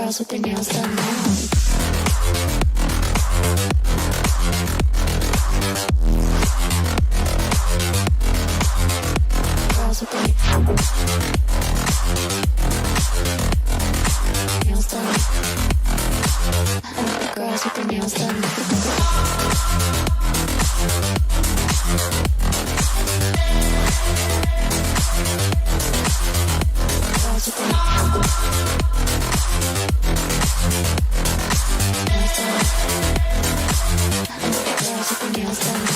girls with their nails done now. Girls with their nails done. Girls with their nails done. Girls with their nails done.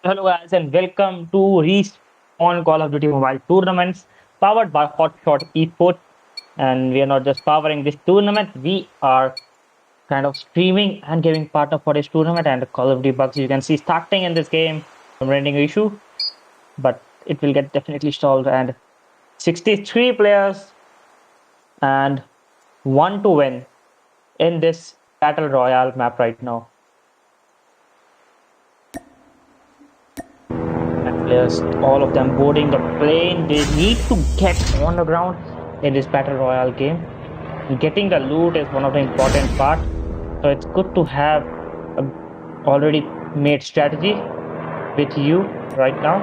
Hello guys and welcome to Respawn Call of Duty Mobile Tournaments powered by HotShot Esports. And we are not just powering this tournament, we are kind of streaming and giving partner for this tournament. And the Call of Duty bugs you can see starting in this game, some rendering issue, but it will get definitely solved. And 63 players and 1 to win in this Battle Royale map right now. Players, all of them boarding the plane. They need to get on the ground in this battle royale game. Getting the loot is one of the important part, so it's good to have a already made strategy with you right now.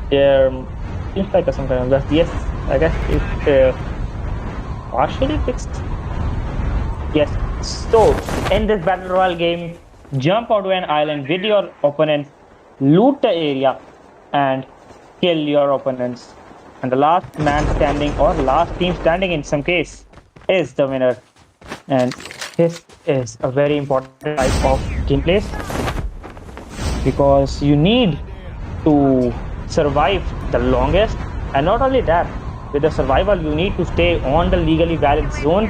There seems like some kind of yes, I guess it's partially fixed. Yes, so in this battle royale game, jump onto an island with your opponents, loot the area, and kill your opponents. And the last man standing, or last team standing in some case, is the winner. And this is a very important type of gameplay because you need to survive the longest. And not only that, with the survival, you need to stay on the legally valid zone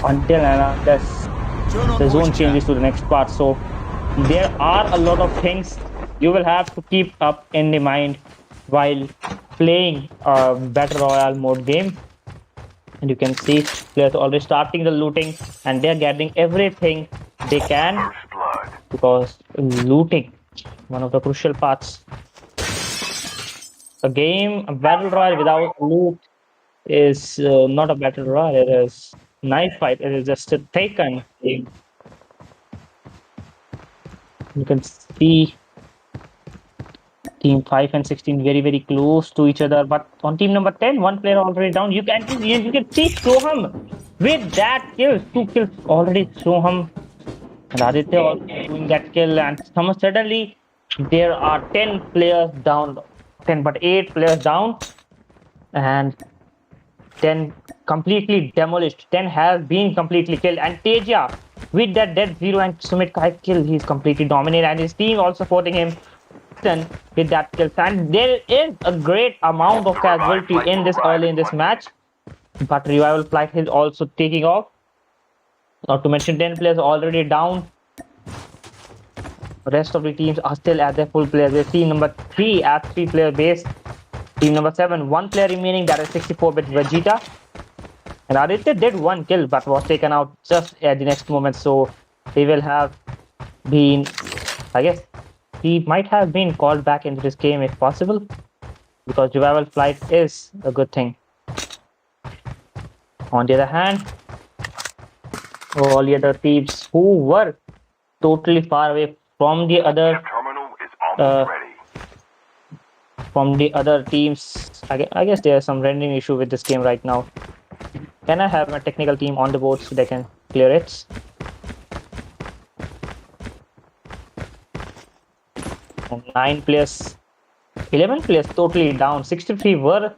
until the zone changes to the next part. So there are a lot of things you will have to keep up in the mind while playing a battle royale mode game. And you can see players already starting the looting and they're getting everything they can, because looting one of the crucial parts. A battle royale without loot is not a battle royale. It is knife fight. It is just a taken game. You can see team 5 and 16 very close to each other, but on team number 10, one player already down. You can see Soham with that kill, 2 kills already. Soham and Aditya also doing that kill, and suddenly there are 10 players down, 10 but 8 players down, and 10 completely demolished. 10 has been completely killed, and Teja with that dead zero and Sumit Kai kill, he's completely dominated, and his team also supporting him with that kill. And there is a great amount of casualty in this early in this match, but revival flight is also taking off. Not to mention 10 players already down. The rest of the teams are still at their full players. We see number 3 at 3-player base. Team number 7, 1 player remaining, that is 64-bit Vegeta. And Aditya did 1 kill but was taken out just at the next moment. So he will have been, I guess, he might have been called back into this game if possible, because revival flight is a good thing. On the other hand, all the other teams who were totally far away from the other Terminal is uh, almost ready. from the other teams. I guess there's some rendering issue with this game right now. Can I have my technical team on the board so they can clear it? And 9 players, 11 players totally down. 63 were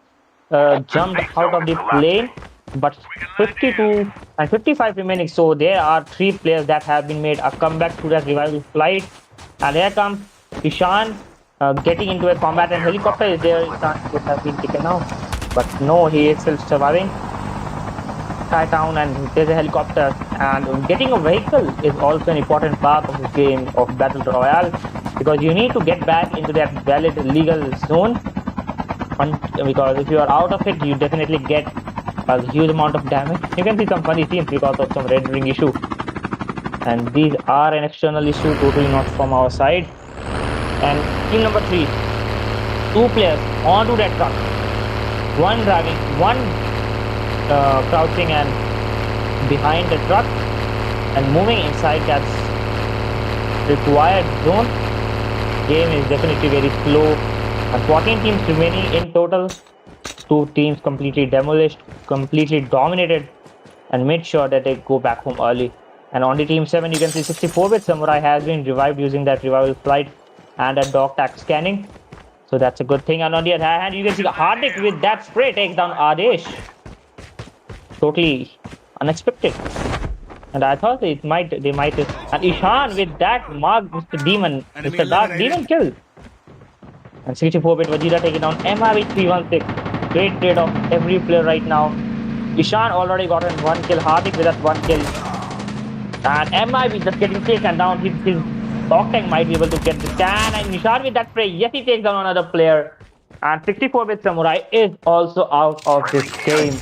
jumped out of the plane, but 52 and 55 remaining. So there are 3 players that have been made a comeback to that revival flight. And here comes Ishan getting into a combat, and helicopter is there. Ishan would have been taken out, but no, he is still surviving. Sky town, and there's a helicopter, and getting a vehicle is also an important part of this game of battle royale, because you need to get back into that valid legal zone. Because if you are out of it, you definitely get a huge amount of damage. You can see some funny scenes because of some rendering issue, and these are an external issue, totally not from our side. And team number 3, 2 players onto that truck, one driving, one crouching and behind the truck and moving inside that required zone. Game is definitely very slow, and 14 teams remaining in total. 2 teams completely demolished, completely dominated, and made sure that they go back home early. And on the team 7, you can see 64-bit Samurai has been revived using that revival flight and a dog tag scanning. So that's a good thing. And on the other hand, you can see Hardik with that spray takes down Adesh. Totally unexpected. And I thought they might. And Ishan with that mark, Mr. Demon, Mr. Dark Demon kill. And 64-bit Vajira taking down MIB 316. Great trade of every player right now. Ishan already gotten 1 kill. Hardik with that 1 kill. And MIB just getting taken down. His dog tank might be able to get the scan. And Ishan with that spray. Yes, he takes down another player. And 64-bit Samurai is also out of this game.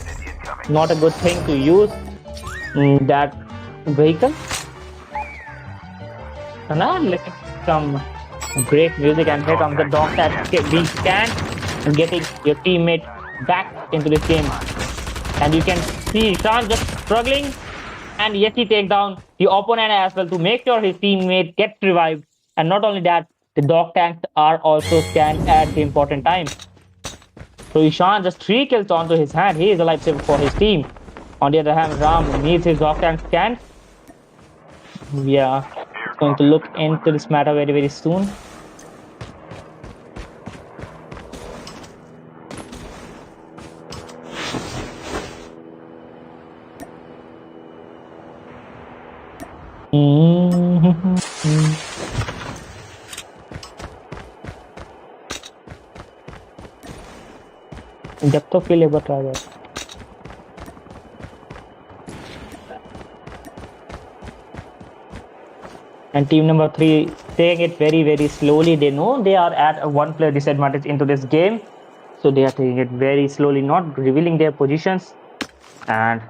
Not a good thing to use that vehicle. So now let's some great music, and here comes the dog that being scanned and getting your teammate back into this game. And you can see Ishan just struggling, and yes, he takes down the opponent as well to make sure his teammate gets revived. And not only that, the dog tanks are also scanned at the important time. So Ishan just 3 kills onto his hand. He is a lifesaver for his team. On the other hand, Ram needs his dog tank scanned. We are going to look into this matter very, very soon. जब तो के लिए बता रहा है. And team number 3 taking it very, very slowly. They know they are at a 1 player disadvantage into this game, so they are taking it very slowly, not revealing their positions and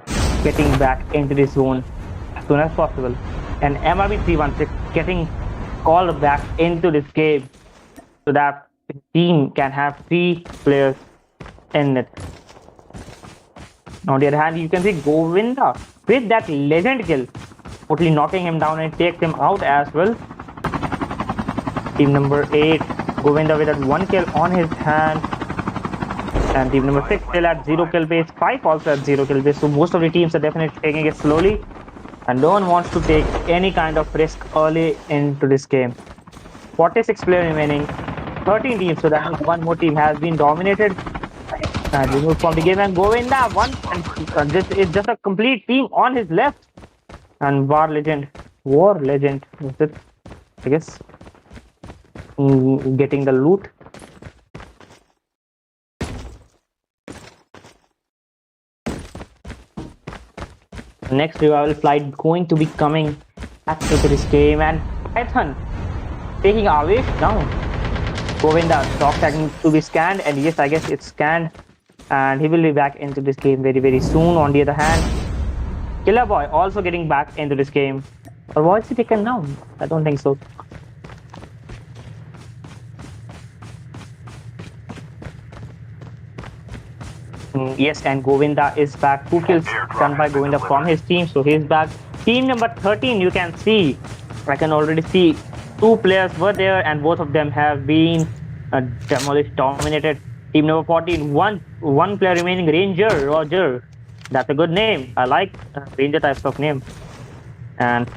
getting back into the zone as soon as possible. And MRB 316 getting called back into this game so that the team can have 3 players in it. On the other hand, you can see Govinda with that legend kill, totally knocking him down and takes him out as well. Team number 8, Govinda with that 1 kill on his hand. And team number 6 still at 0 kill base, 5 also at 0 kill base. So most of the teams are definitely taking it slowly, and no one wants to take any kind of risk early into this game. 46 players remaining, 13 teams, so that one more team has been dominated and removed from the game. And Govinda won, and this is just a complete team on his left. And War Legend is it, I guess, getting the loot. Next revival flight going to be coming after this game, and Python taking Avesh down. Govinda dog tagging to be scanned, and yes, I guess it's scanned, and he will be back into this game very, very soon. On the other hand, Killer Boy also getting back into this game. Or was he taken down? I don't think so. Yes, and Govinda is back. 2 kills done by Govinda from his team, so he's back. Team number 13, you can see, I can already see two players were there and both of them have been demolished, dominated. Team number 14, one player remaining, Ranger, Roger. That's a good name. I like Ranger types of name. And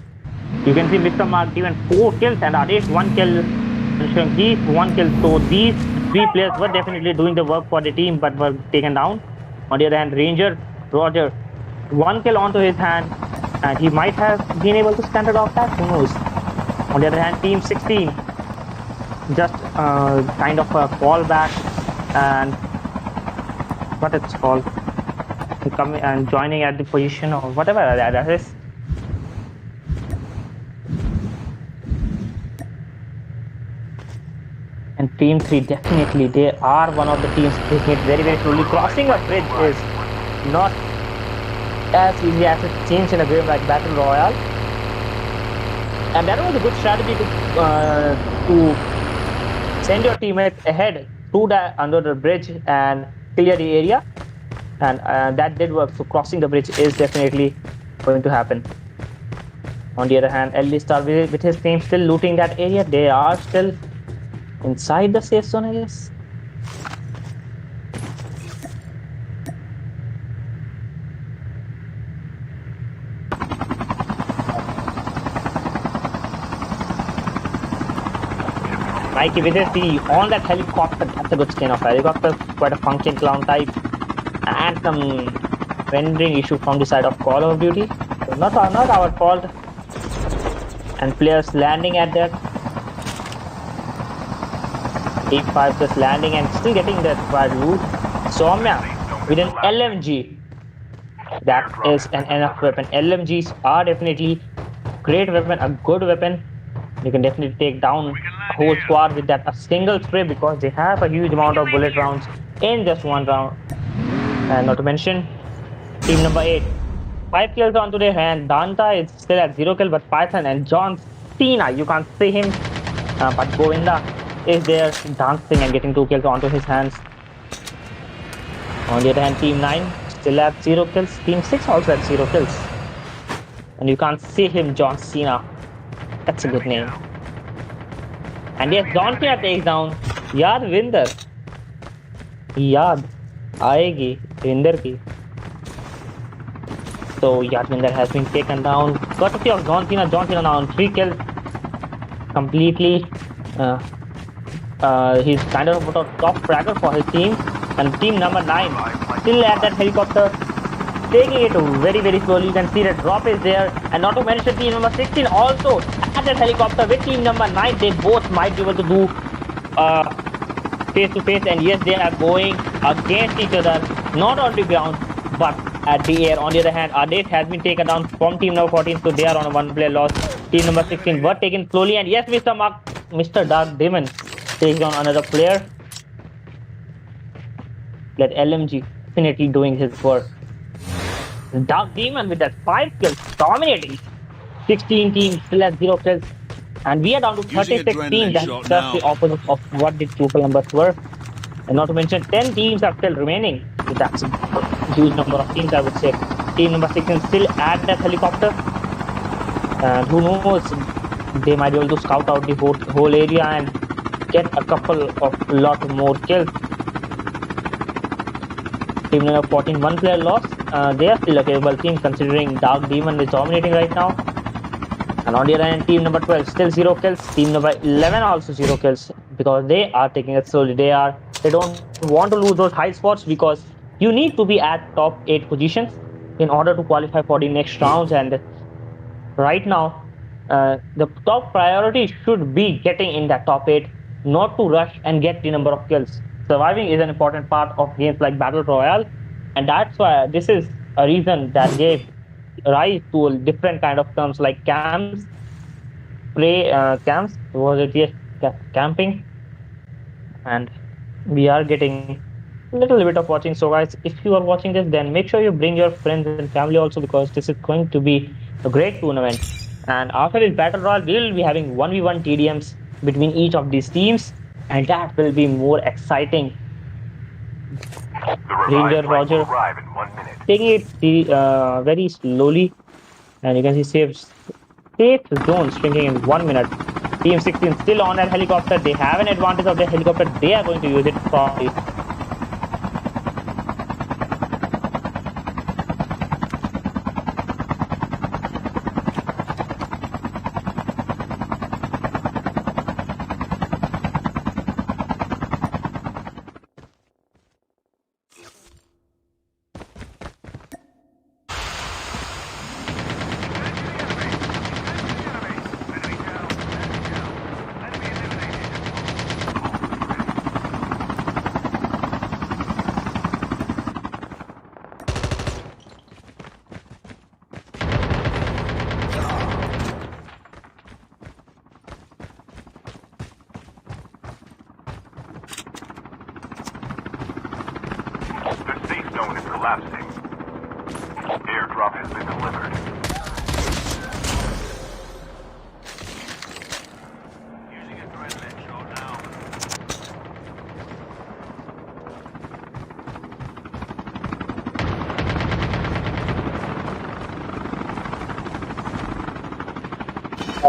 you can see Mr. Mark given 4 kills and Adesh 1 kill and Shankis 1 kill. So these 3 players were definitely doing the work for the team but were taken down. On the other hand, Ranger, Roger, 1 kill onto his hand and he might have been able to stand it off that, who knows. On the other hand, team 16, just kind of a fallback and what it's called, coming and joining at the position or whatever that is. And team 3, definitely, they are one of the teams taking it very, very slowly. Crossing a bridge is not as easy as it seems in a game like Battle Royale. And that was a good strategy to send your teammates ahead through that under the bridge and clear the area. And that did work. So crossing the bridge is definitely going to happen. On the other hand, LD Star with his team still looting that area. They are still inside the safe zone, I guess. Mikey with his team on that helicopter. That's a good skin of helicopter. Quite a funky clown type. And some rendering issue from the side of Call of Duty. So not our fault. And players landing at that. Team 5 just landing and still getting that required loot. Soumya with an LMG. That is an enough weapon. LMGs are definitely great weapon, a good weapon. You can definitely take down a whole squad with that, a single spray, because they have a huge amount of bullet rounds in just one round. And not to mention, team number 8, 5 kills onto their hand. Danta is still at 0 kill, but Python and John Cena, you can't see him, but Govinda is there dancing and getting 2 kills onto his hands. On the other hand, team 9 still at 0 kills. Team 6 also at 0 kills. And you can't see him, John Cena. That's a good name. And yes, John Cena takes down Yadvinder. Yaad Aayegi Vinder ki. So Yadvinder has been taken down. Courtesy of John Cena. John Cena now on 3 kills. Completely. He's kind of a top fragger for his team. And team number 9 still at that helicopter, taking it very, very slowly. You can see the drop is there. And not to mention team number 16 also at that helicopter with team number 9. They both might be able to do face to face. And yes, they are going against each other, not on the ground, but at the air. On the other hand, Adesh has been taken down from team number 14. So they are on a 1-player loss. Team number 16 were taken slowly. And yes, Mr. Dark Demon takes down another player. That LMG definitely doing his work. Dark Demon with that 5 kills, dominating. 16 teams still at 0 kills. And we are down to 36 teams. That's just the opposite of what the total numbers were. And not to mention 10 teams are still remaining. So that's a huge number of teams, I would say. Team number 16 still at that helicopter. And who knows, they might be able to scout out the whole area and get a couple of lot more kills. Team number 14, 1-player loss. They are still a capable team considering Dark Demon is dominating right now. And on the other hand, team number 12 still 0 kills. Team number 11 also 0 kills because they are taking it slowly. They don't want to lose those high spots because you need to be at top 8 positions in order to qualify for the next rounds. And right now, the top priority should be getting in that top 8, not to rush and get the number of kills. Surviving is an important part of games like Battle Royale, and that's why this is a reason that gave rise to a different kind of terms like camps, camps, was it, yes, camping. And we are getting a little bit of watching. So guys, if you are watching this, then make sure you bring your friends and family also, because this is going to be a great tournament. And after this Battle Royale, we will be having 1v1 TDMs between each of these teams, and that will be more exciting. Ranger Roger taking it very slowly, And you can see safe zone shrinking in 1 minute. Team 16 still on that helicopter. They have an advantage of the helicopter. They are going to use it properly. The safe zone is collapsing. Airdrop has been delivered. Using adrenaline shot now.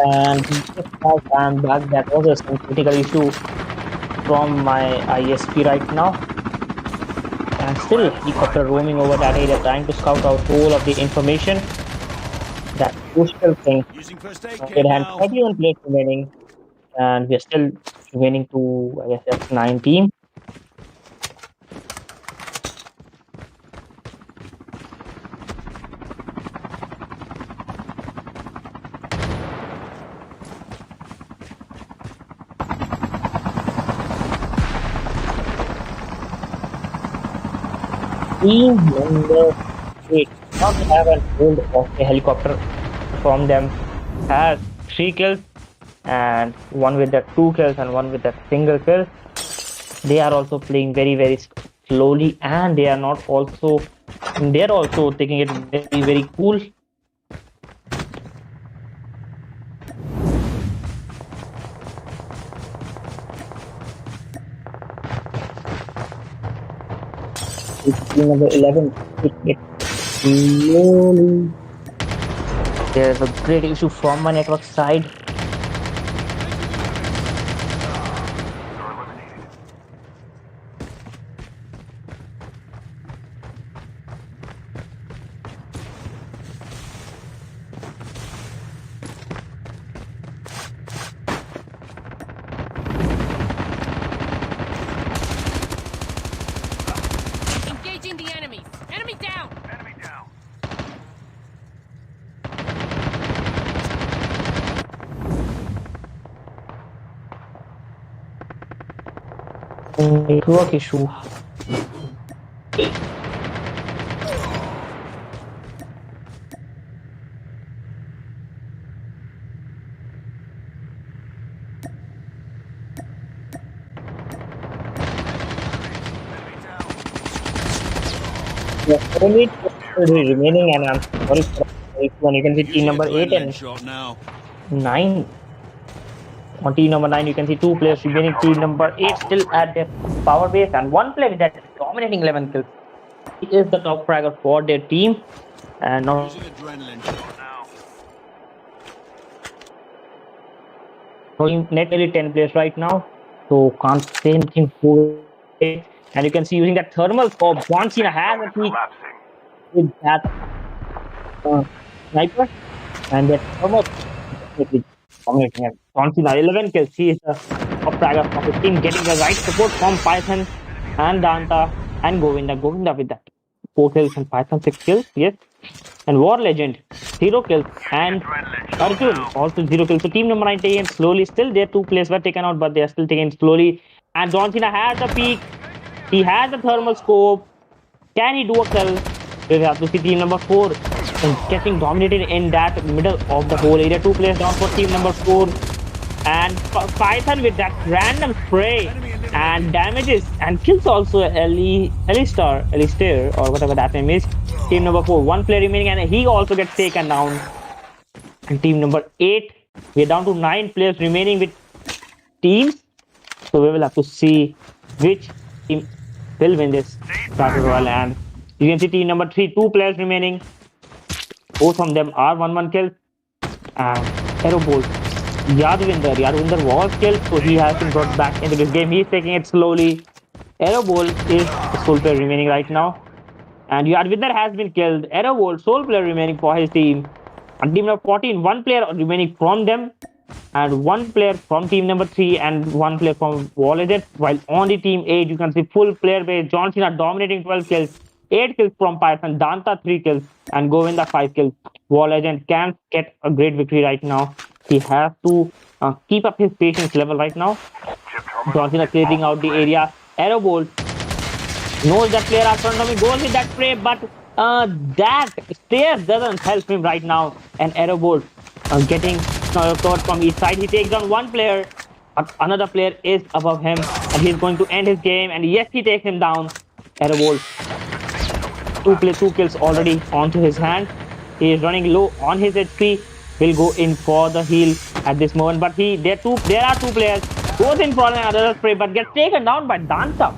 And just now I'm back. That was a critical issue from my ISP right now. And still helicopter roaming over that area trying to scout out all of the information. That crucial thing. Using first aid On kit the other hand, now. 31 players remaining, and we're still remaining to, I guess that's 19. Team number 8 not have a hold of a helicopter from them, has 3 kills and one with the 2 kills and one with the single kill. They are also playing very slowly, and they're also taking it very cool. It's team number 11. It slowly. There's a great issue from my network side. You're eliminated. Engaging the enemy. Enemy down. Enemy down. Network issue. Enemy down. There's only 2 remaining, and I'm sorry for this one. You can see team number 8 and Shot now. 9. On team number 9, you can see 2 players remaining. Team number 8 still at their power base, and 1 player with that dominating 11 kills. He is the top fragger for their team, and not Using adrenaline shot now. only net only 10 players right now, so can't say anything for it. And you can see using that thermal scope, John Cena has a peek Collapsing. with that sniper, and that thermal definitely dominating him. John Cena 11 kills. He is the top fragger of his team, getting the right support from Python and Danta and Govinda. Govinda with that 4 kills and Python 6 kills. Yes. And War Legend 0 kills, and Arjun also 0 kills. So team number 9 taking it slowly. Still their 2 players were taken out, but they are still taking it slowly. And John Cena has the peak. He has the thermal scope. Can he do a kill? We have to see team number 4 and getting dominated in that middle of the whole area. 2 players down for team number 4. And Python with that random spray and damages and kills also Alistair or whatever that name is. Team number 4, 1 player remaining, and he also gets taken down. And team number 8, we're down to 9 players remaining with teams. So we will have to see which team will win this battle royale. And you can see team number 3, 2 players remaining. Both of them are 1-1 kills. And Arrow Bolt. Yadvinder was killed, so he has been brought back into this game. He's taking it slowly. Arrow Bolt is the sole player remaining right now. And Yadvinder has been killed. Arrow Bolt, sole player remaining for his team. And team number 14, one player remaining from them. And one player from team number 3 and one player from War Legend. While on the team 8, you can see full player base. John Cena dominating 12 kills, 8 kills from Python, Danta 3 kills, and Govinda 5 kills. War Legend can get a great victory right now. He has to keep up his patience level right now. Chip terminal John Cena is clearing out almost the ready. area. Arrow Bolt knows that player out front of him, goes with that spray, but that stairs doesn't help him right now. And Arrow Bolt getting covered from each side. He takes down one player, but another player is above him, and he's going to end his game. And yes, he takes him down. Arrow Bolt, two kills already onto his hand. He is running low on his HP. Will go in for the heal at this moment, but there are two players. Goes in for another spray, but gets taken down by Danta.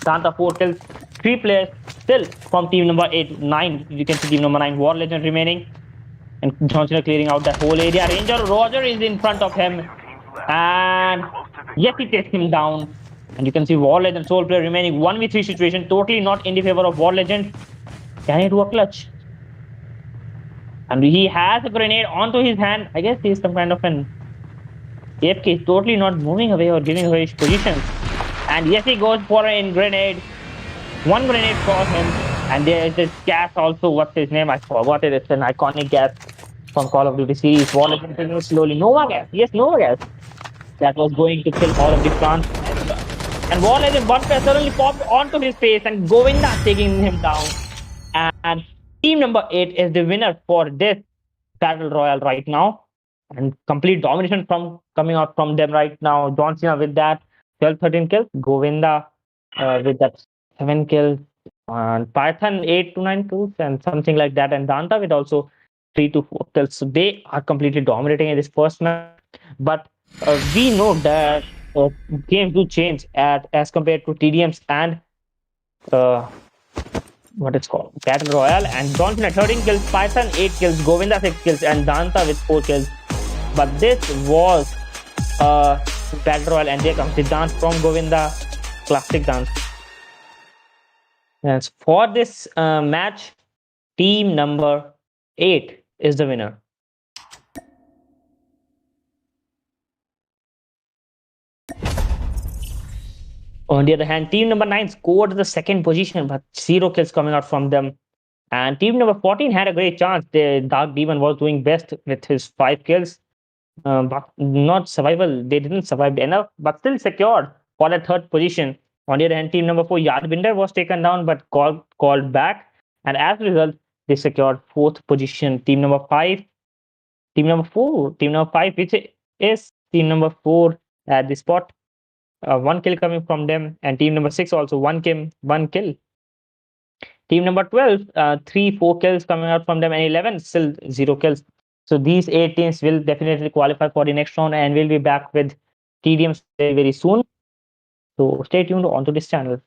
Danta 4 kills, 3 players still from team number 8, 9. You can see team number 9, War Legend remaining. And John Cena clearing out that whole area. Ranger Roger is in front of him. Teams left. And Close to yes, he victory. takes him down. And you can see War Legend sole player remaining 1v3 situation, totally not in the favor of War Legend. Can he do a clutch? And he has a grenade onto his hand. I guess he's some kind of an AFK. He's totally not moving away or giving away his position. And yes, he goes for a grenade. One grenade for him. And there is this gas also. What's his name? I forgot it. It's an iconic gas from Call of Duty series. Wallet taking it slowly. Nova gas. Yes, Nova gas. That was going to kill all of the plants. And War Legend one player suddenly popped onto his face and Govinda taking him down. And team number 8 is the winner for this battle royale right now. And complete domination from coming out from them right now. John Cena with that 12, 13 kills. Govinda with that 7 kills. And Python 8 to 9 kills and something like that. And Danta with also 3 to 4 kills. So they are completely dominating in this first match. But we know that games do change as compared to TDMs and uh, what it's called battle royale. And John Cena 13 kills, Python 8 kills, Govinda 6 kills, and Danta with 4 kills. But this was a battle royale, and there comes the dance from Govinda, classic dance. Yes, for this match, team number 8 is the winner. On the other hand, team number 9 scored the second position, but 0 kills coming out from them. And team number 14 had a great chance. The Dark Demon was doing best with his 5 kills, but not survival. They didn't survive enough, but still secured for the third position. On the other hand, team number 4, Yadvinder, was taken down but called back. And as a result, they secured fourth position. Team number 5, which is team number 4 at the spot. 1 kill coming from them, and team number 6 also 1 kill. Team number 12, 3, 4 kills coming out from them, and 11 still 0 kills. So these 8 teams will definitely qualify for the next round, and we'll be back with TDMs very, very soon. So stay tuned onto this channel.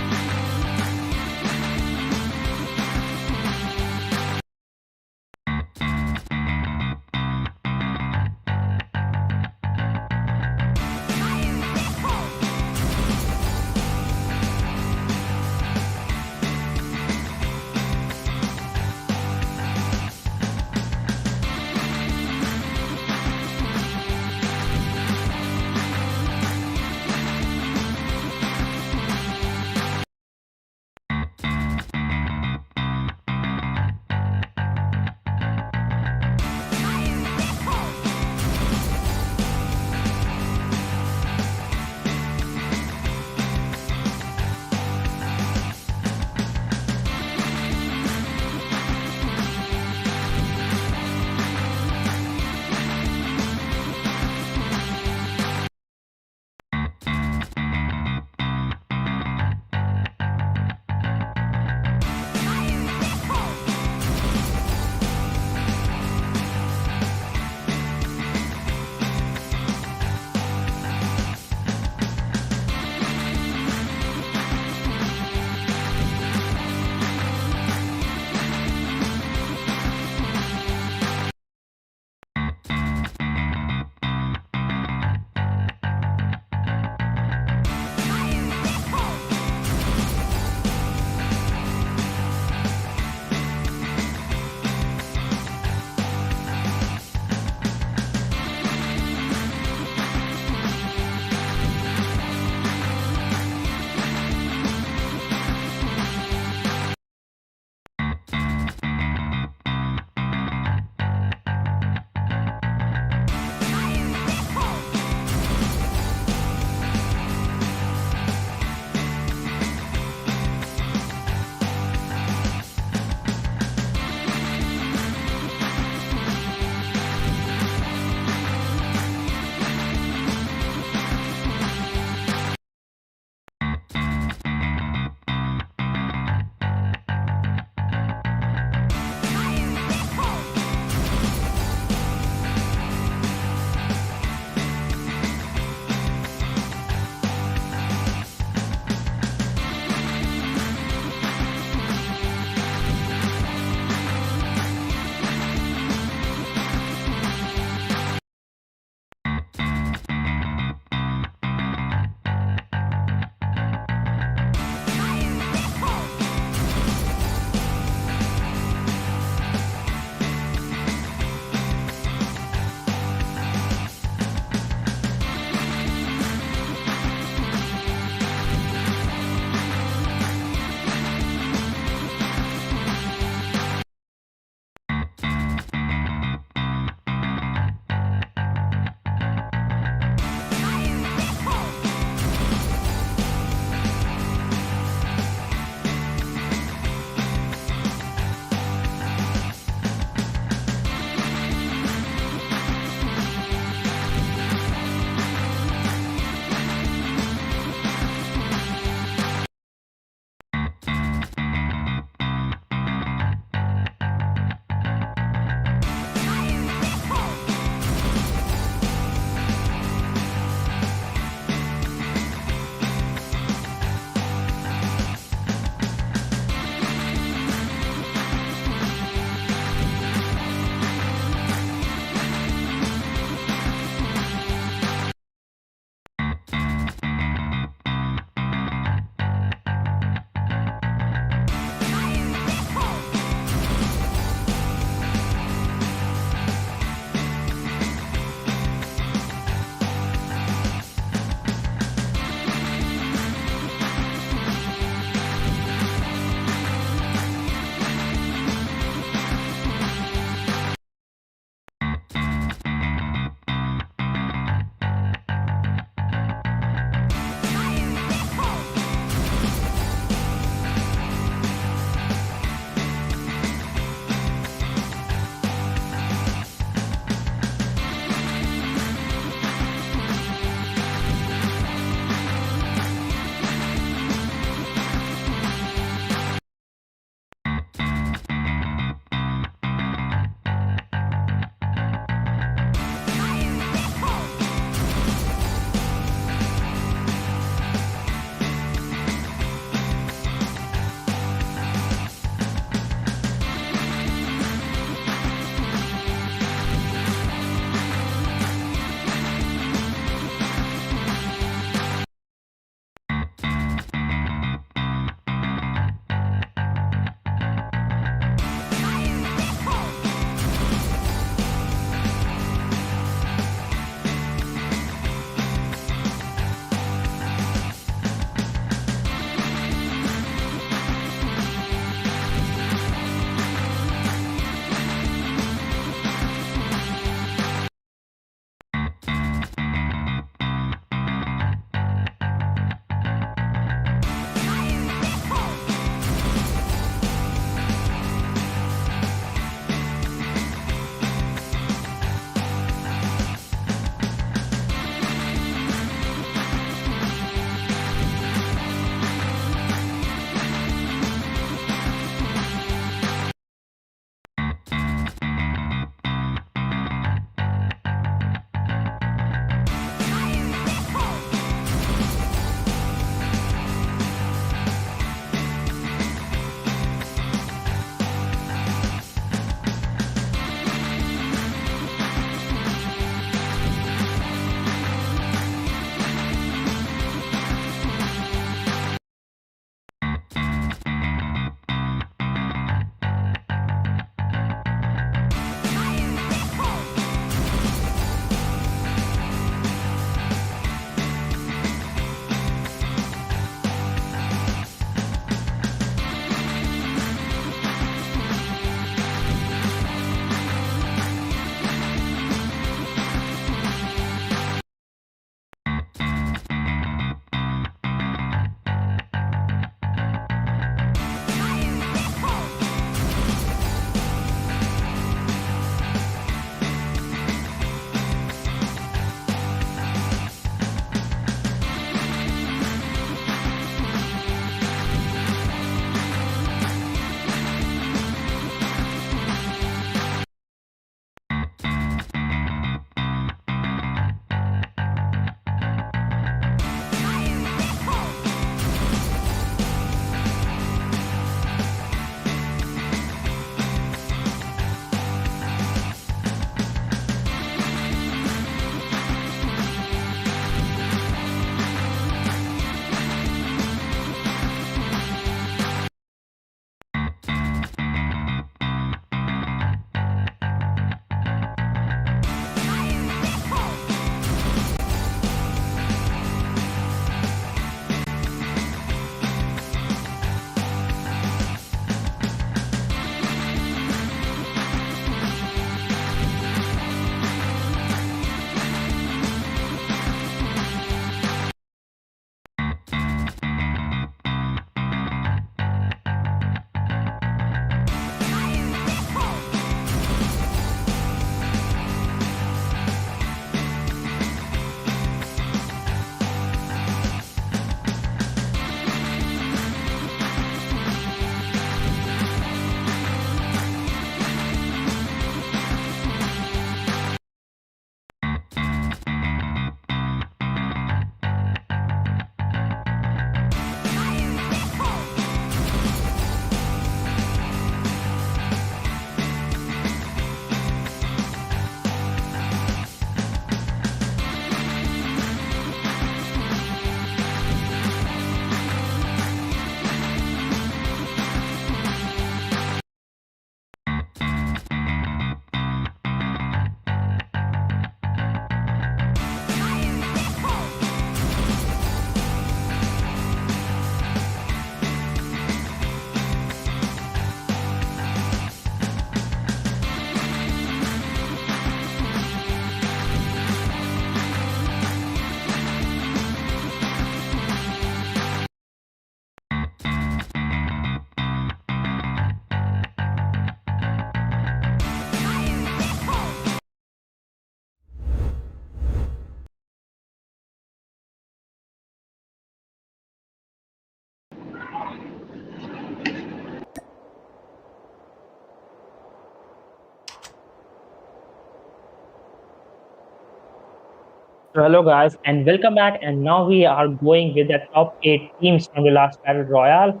So hello guys and welcome back, and now we are going with the top 8 teams from the last battle royale.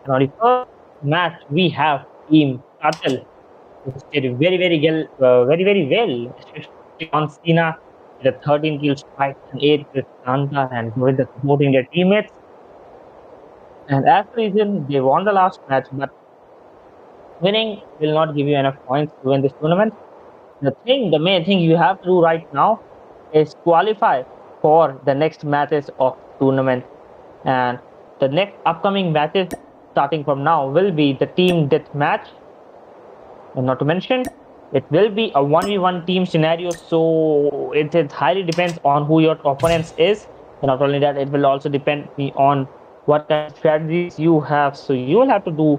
And on the first match we have team Turtle, which did very well, especially on Cena with a 13 kills fight and 8 with Santa and with the supporting their teammates. And as the reason they won the last match, but winning will not give you enough points to win this tournament. The main thing you have to do right now is qualify for the next matches of tournament. And the next upcoming matches starting from now will be the team death match. And not to mention, it will be a 1v1 team scenario, so it highly depends on who your opponents is. And not only that, it will also depend on what kind of strategies you have. So you will have to do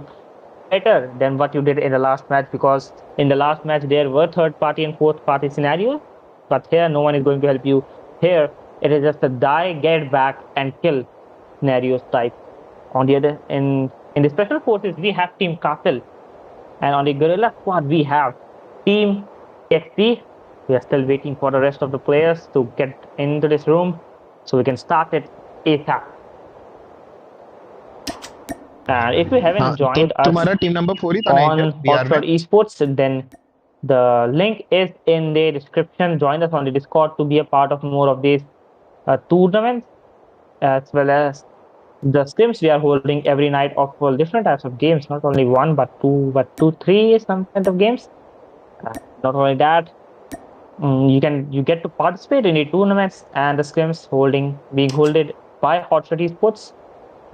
better than what you did in the last match, because in the last match there were third party and fourth party scenarios, but here no one is going to help you. Here it is just a die, get back, and kill scenarios type. On the other, in the special forces we have Team Castle, and on the guerrilla squad we have Team XP. We are still waiting for the rest of the players to get into this room so we can start it ASAP. And if you हाँ haven't तो joined us तुम्हारा team number 4 ही था ना on B R में? HotShot Esports, then the link is in the description. Join us on the Discord to be a part of more of these tournaments, as well as the scrims we are holding every night of different types of games, not only one but two, three some kind of games. Not only that, you get to participate in the tournaments and the scrims being holded by HotShot Esports.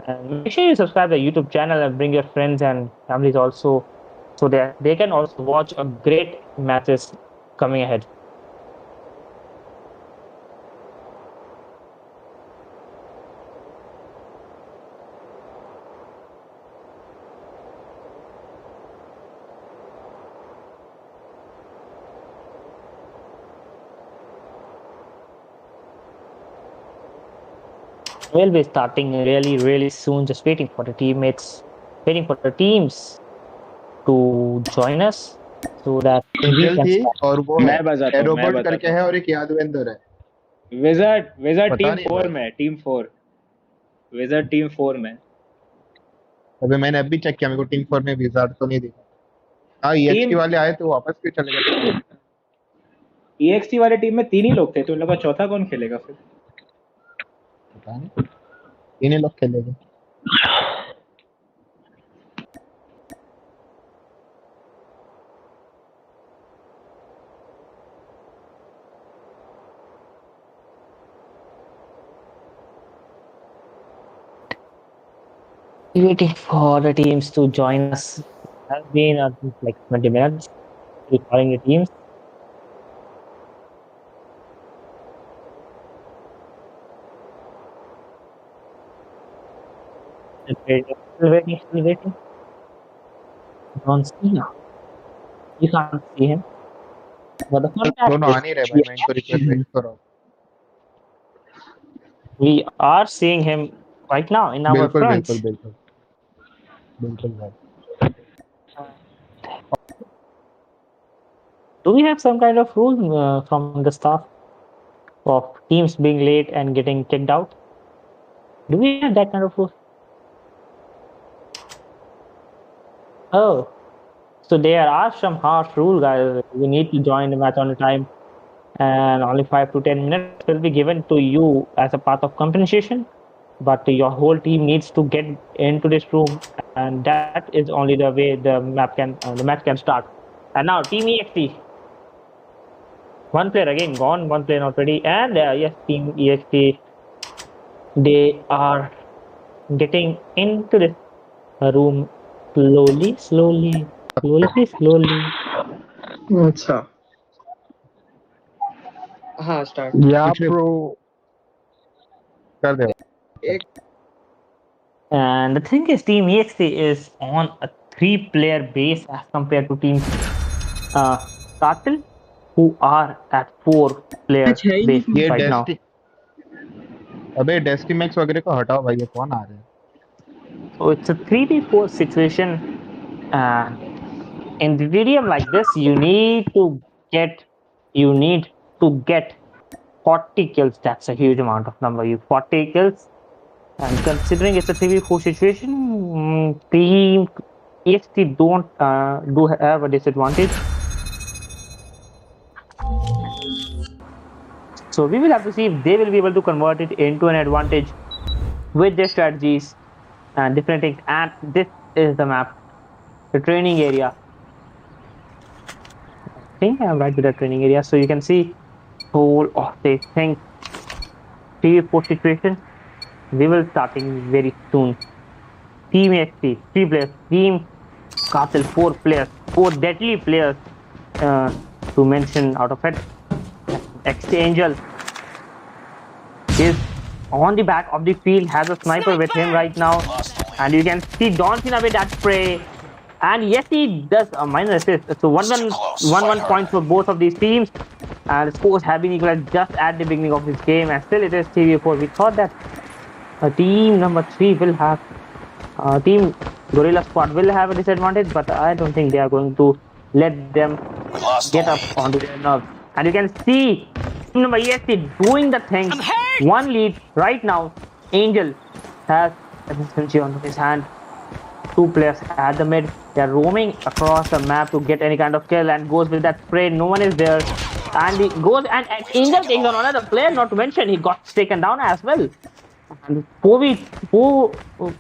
And make sure you subscribe to the YouTube channel and bring your friends and families also, so that they can also watch a great matches coming ahead. We'll be starting really soon. Just waiting for the teammates, waiting for the teams to join us so that we angel can थी start. और वो है मैं बताता हूँ मैं एरोबोट बताता करके है और एक यादवेंद्र है. हूँ विजर्ड विजर्ड पता टीम नहीं 4 भाई. में टीम 4 विजर्ड टीम 4 में अबे मैंने अभी चेक किया, मेरे को टीम 4 में विजार्ड तो नहीं दिखा. हाँ ईएक्सटी टीम वाले आए तो वापस क्यों चले गए? ईएक्सटी वाले टीम में 3 ही लोग थे, तो उन लोगों का चौथा कौन खेलेगा फिर? पता नहीं, तीन ही लोग खेलेंगे. Waiting for the teams to join us. It has been like 20 minutes to calling the teams. Still waiting. Don't see him. You can't see him. But the fun fact दोनों आ is, नहीं रहे भाई, मैं इनको रिक्वेस्ट भेज कर रहा हूँ. we are seeing him right now in our बिल्कुल fronts. बिल्कुल बिल्कुल बिल्कुल भाई. Do we have some kind of rule from the staff of teams being late and getting kicked out? Do we have that kind of rule? Oh, so there are some harsh rules, guys. You need to join the match on time, and only 5 to 10 minutes will be given to you as a part of compensation. But your whole team needs to get into this room, and that is only the way the match can start. And now Team EXT. One player again gone, one player not ready, and yes, Team EXT, they are getting into this room slowly. अच्छा हाँ start या pro कर दे. And the thing is, Team EXT is on a 3-player base as compared to Team Turtle, who are at 4-player Match है ही base ये right now. अबे डेस्टिमैक्स वगैरह को हटाओ भाई, ये कौन आ रहे हैं? So it's a 3v4 situation. In the medium like this, you need to get 40 kills. That's a huge amount of number. You 40 kills. And considering it's a 3v4 situation, Team EXT do have a disadvantage. So we will have to see if they will be able to convert it into an advantage with their strategies and different things. And this is the map, the training area. I think I'm right with the training area. So you can see whole of this thing. 3v4 situation. We will starting very soon. Team XT, 3 players. Team Castle, 4 players. 4 deadly players to mention out of it. XT Angel is on the back of the field, has a sniper with him right now. And you can see Don Cena with that spray. And yes, he does a minor assist. So 1-1 points for both of these teams. And scores have been equalized just at the beginning of this game. And still it is 3v4. We thought that team number 3 will have, team Gorilla Squad will have a disadvantage, but I don't think they are going to let them get up onto their nerves. And you can see team number ESC doing the thing. One lead right now. Angel has assistance on his hand. 2 players at the mid. They are roaming across the map to get any kind of kill and goes with that spray. No one is there. And he goes and Angel takes on another player, not to mention he got taken down as well. And 4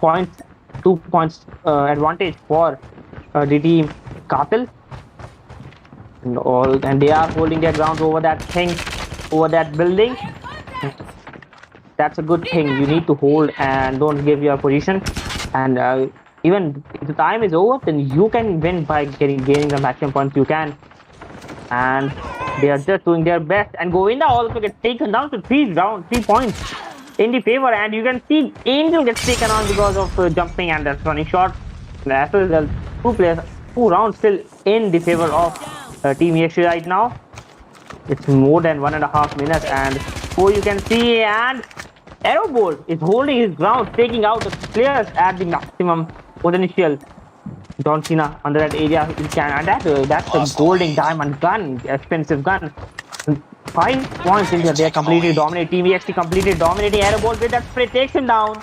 points, 2 points advantage for the team Katil. And they are holding their ground over that thing, over that building. That's a good thing. You need to hold and don't give your position. And even if the time is over, then you can win by gaining the maximum points you can. And they are just doing their best. And Govinda also gets taken down to 3 points in the favor. And you can see Angel gets taken on because of jumping and that's running shot. And as a result, 2 players, 2 rounds still in the favor of Team EXT right now. It's more than 1.5 minutes. And you can see, and Aerobolt is holding his ground, taking out the players at the maximum potential. Don Cena under that area, and that's a golden diamond gun, expensive gun. 5 points in here. They are completely dominating. Team EXT completely dominating. Aerobolt with that spray takes him down.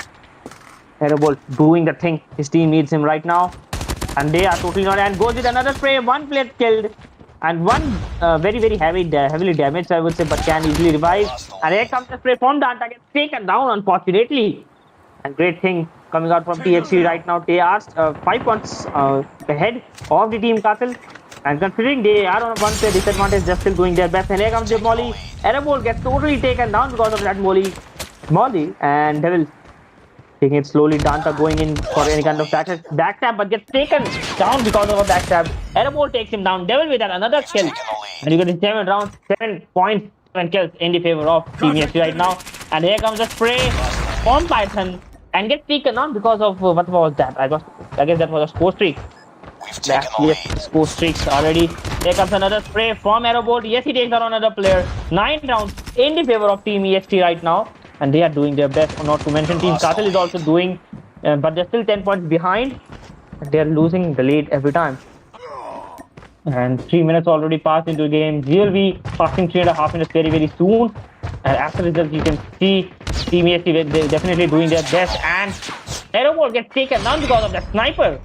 Aerobolt doing the thing. His team needs him right now, and they are totally not. And goes with another spray. 1 player killed. And 1 very heavily damaged, I would say, but can easily revive. And here comes the spray from Danta, gets taken down, unfortunately. And great thing coming out from TXT right now. They are 5 points ahead of the team Katil. And considering they are on a 1 player disadvantage, they're still doing their best. And here comes the Molly. Aerobolt gets totally taken down because of that Molly. And Devil taking it slowly. Danta going in for any kind of backstab, but gets taken down because of a backstab. Aerobolt takes him down. Devil with that another kill. And you get 7 rounds, 7 points, 7 kills in the favor of Team EXT right now. And here comes the spray from Python and gets taken on because of what was that? I guess that was a score streak. Yes, score streaks already. Here comes another spray from Aerobolt. Yes, he takes on another player. 9 rounds in the favor of Team EXT right now. And they are doing their best, not to mention Team Katil is also doing, but they're still 10 points behind. They're losing the lead every time. And 3 minutes already passed into the game. We will be passing 3.5 minutes very soon. And after the result, you can see Team EXT, they're definitely doing their best. And Aerobolt gets taken down because of that sniper.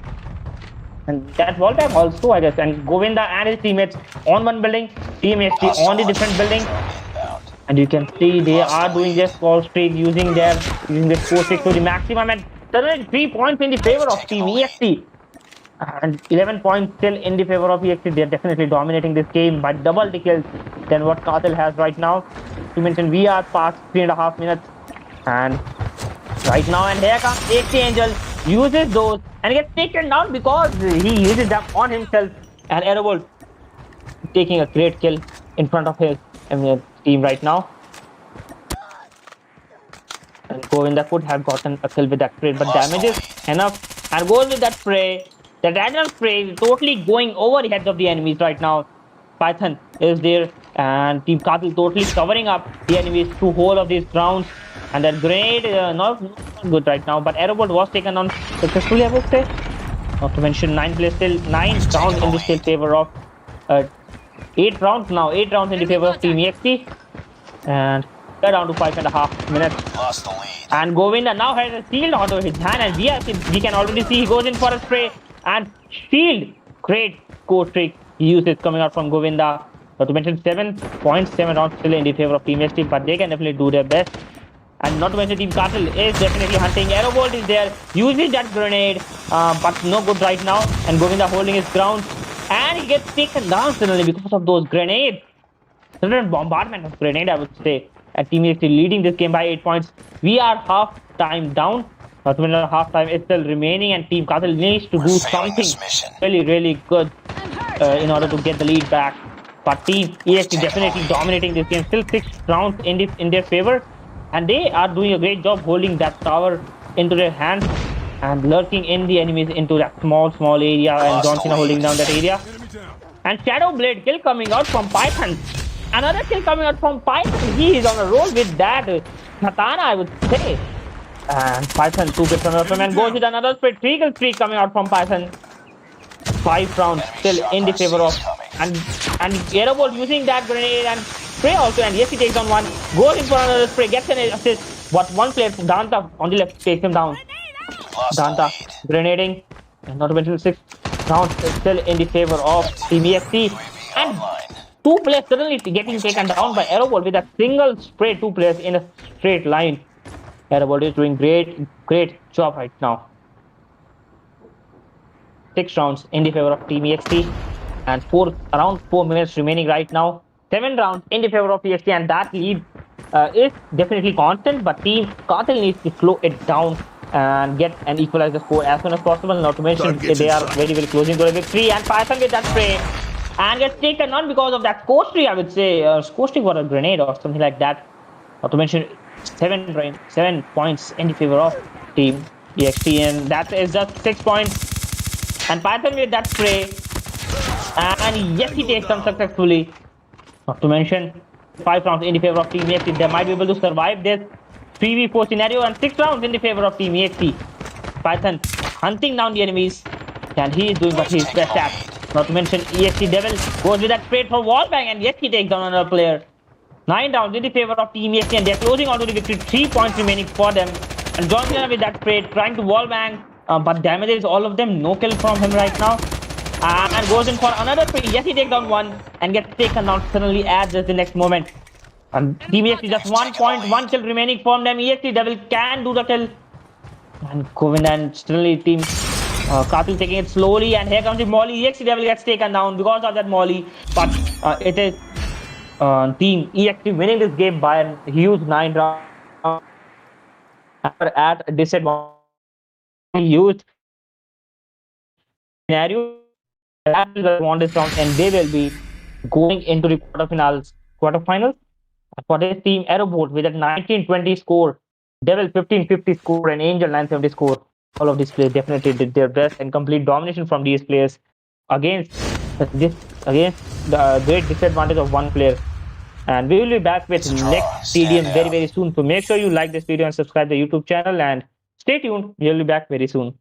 And that wall tap also, I guess. And Govinda and his teammates on 1 building, Team EXT on the different building. And you can see they are doing their score streak using their score streak to the maximum, and suddenly 3 points in the favor of Team EXT. And 11 points still in the favor of EXT. They're definitely dominating this game by double the kills than what Katil has right now. You mentioned we are past 3.5 minutes. And right now, and here comes EXT Angel, uses those and gets taken down because he uses them on himself. And Aerobolt taking a great kill in front of his team right now. And Govinda could have gotten a kill with that spray, but damage is enough. And goes with that spray. That random spray is totally going over the heads of the enemies right now. Python is there, and Team Katil totally covering up the enemies through whole of these rounds. And that grenade not good right now, but Aerobolt was taken on successfully, I would say. Not to mention 9 rounds in the still favor of 8 rounds now. 8 rounds in the favor of Team EXT. And they're down to 5.5 minutes. And Govinda now has a shield onto his hand, and we can already see he goes in for a spray and shield. Great score trick he uses coming out from Govinda. Not to mention 7.7 rounds still in the favor of Team ST, but they can definitely do their best. And not to mention Team Castle is definitely hunting. Aerobolt is there, using that grenade, but no good right now. And Govinda holding his ground, and he gets taken down suddenly because of those grenades. Sudden bombardment of grenade, I would say. And Team EXT leading this game by 8 points. We are half time down. Not when half time is still remaining, and Team Castle needs to do something really good in order to get the lead back. But Team EXT definitely dominating this game. Still 6 rounds in their favor, and they are doing a great job holding that tower into their hands and lurking in the enemies into that small area. And John Cena holding down that area. And Shadow Blade kill coming out from Python. Another kill coming out from Python. He is on a roll with that katana, I would say. And Python 2 kills from him and goes with another spray. 3 kill streak coming out from Python. 5 rounds still in the favor of and Aerobolt using that grenade and spray also. And yes, he takes down one. Goes in for another spray. Gets an assist. But one player, Danta, on the left takes him down. Danta grenading. And not to mention 6 rounds still in the favor of Team EXT. And 2 players suddenly getting taken down by Aerobolt with a single spray. 2 players in a straight line. Aerobolt is doing great job right now. 6 rounds in the favor of Team EXT, and around 4 minutes remaining right now. 7 rounds in the favor of EXT, and that lead is definitely constant. But Team Castle needs to slow it down and get and equalize the score as soon as possible. Not to mention they are very closing to a victory. And Python with that spray and gets taken on because of that score streak, I would say. Score streak for a grenade or something like that. Not to mention 7 points in the favor of Team EXT, and that is just 6 points. And Python with that spray, and yes, he takes them successfully. Not to mention 5 rounds in the favor of Team EXT. They might be able to survive this 3v4 scenario, and 6 rounds in the favor of Team EXT. Python hunting down the enemies, and he is doing what he is best at. Not to mention EXT Devil goes with that spray for wallbang, and yes, he takes down another player. 9 rounds in the favor of Team EXT, and they're closing on to the victory. 3 points remaining for them. And John Cena with that spray trying to wallbang, but damages all of them. No kill from him right now. And goes in for another spray. Yes, he takes down one and gets taken down suddenly at just the next moment. And Team EXT just 1 point, 1 kill remaining from them. EXT Devil can do the kill. And Govind and suddenly Team Castle taking it slowly. And here comes the Molly. EXT Devil gets taken down because of that Molly. But it is Team EXT winning this game by a huge 9 rounds. At a disadvantage, used scenario that will won this round, and they will be going into the quarterfinals for this Team. Aerobolt with a 1920 score, Devil 1550 score, and Angel 970 score. All of these players definitely did their best, and complete domination from these players against the great disadvantage of one player. And we will be back with next TDM very soon. So make sure you like this video and subscribe to the YouTube channel, and stay tuned. We will be back very soon.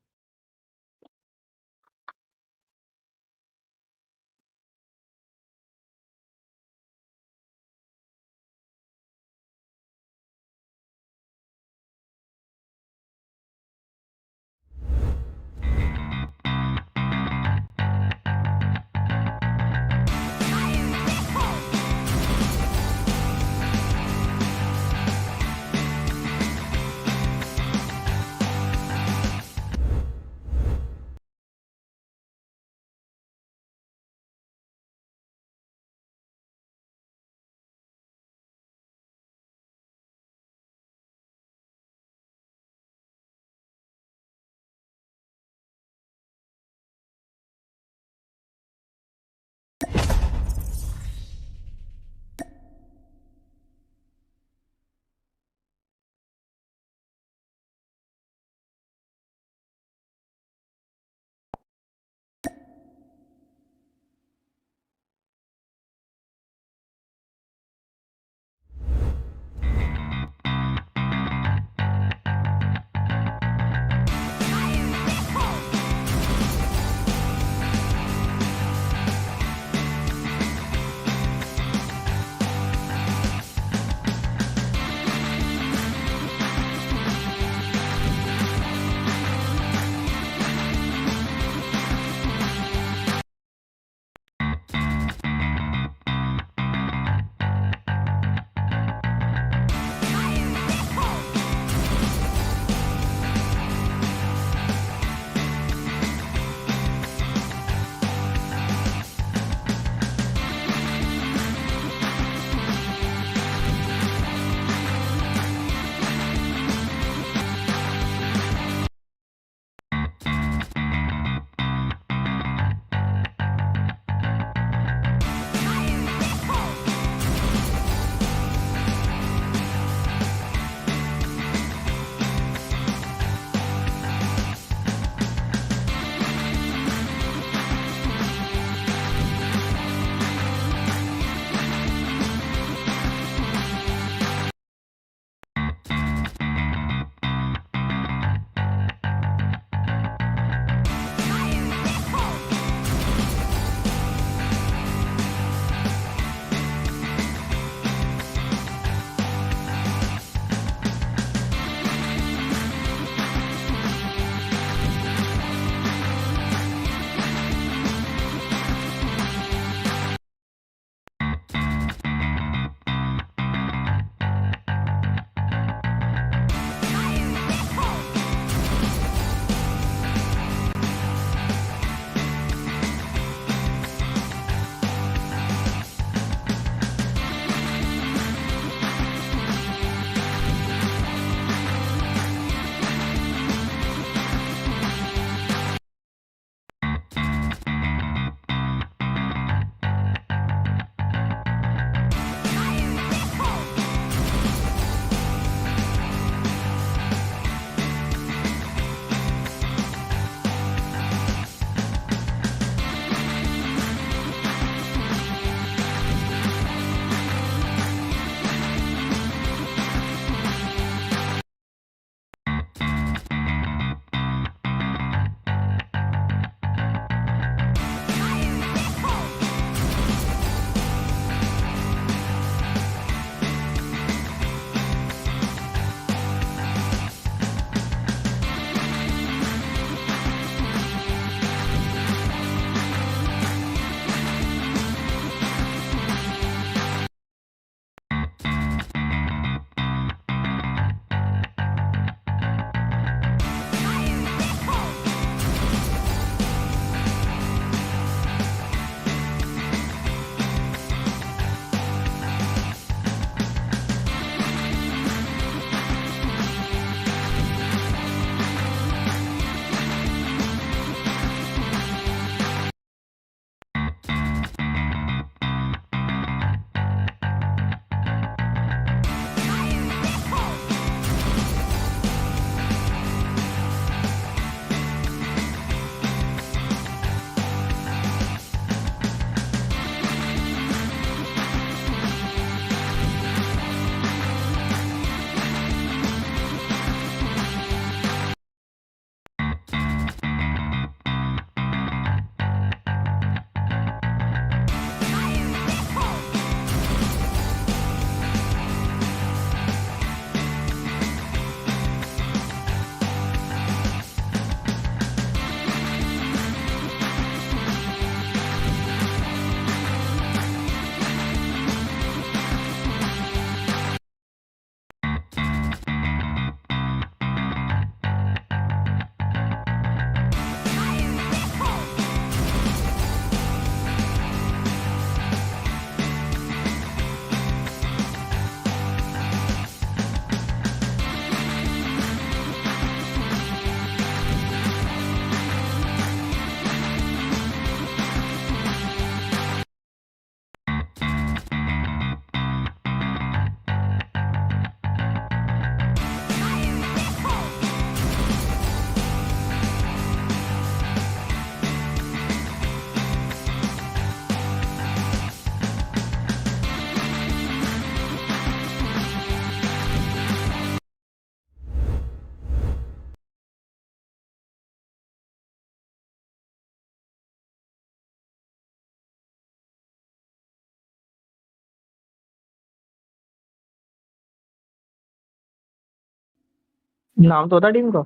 नाम तो होता team का।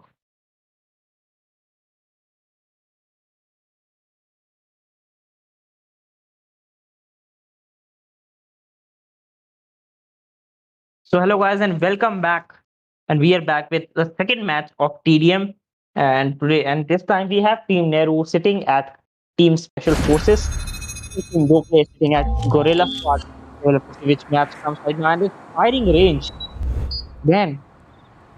So hello guys and welcome back. And we are back with the second match of TDM. And this time we have Team Nehru sitting at Team Special Forces. Team Gokhale sitting at Gorilla Squad. We'll see which match comes right now. And it's firing range. Then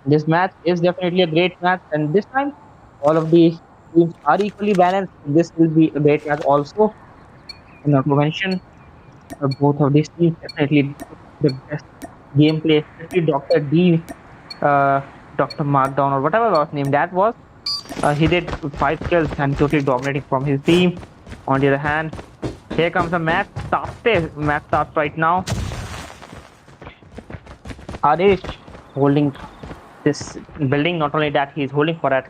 this match is definitely a great match. And this time all of the teams are equally balanced. This will be a great match also. And not to mention both of these teams definitely the best gameplay, especially Dr. D, uh, Dr. Markdown or whatever was name that was. He did 5 kills and totally dominating from his team. On the other hand, here comes the match. Match starts right now. Adish holding this building. Not only that, he's holding for at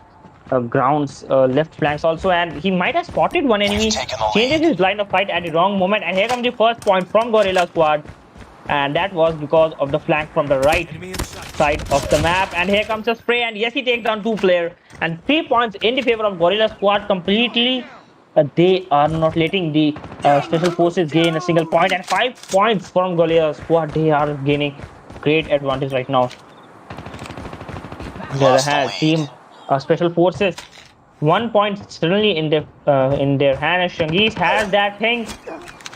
grounds left flanks also, and he might have spotted one enemy. Changes his line of sight at the wrong moment, and here comes the first point from Gorilla Squad, and that was because of the flank from the right side of the map. And here comes a spray, and yes, he takes down 2 players, and 3 points in the favor of Gorilla Squad completely. They are not letting the special forces gain a single point, and 5 points from Gorilla Squad. They are gaining great advantage right now. On the other hand, team special forces 1 point suddenly in their hand, and Shangis has that thing,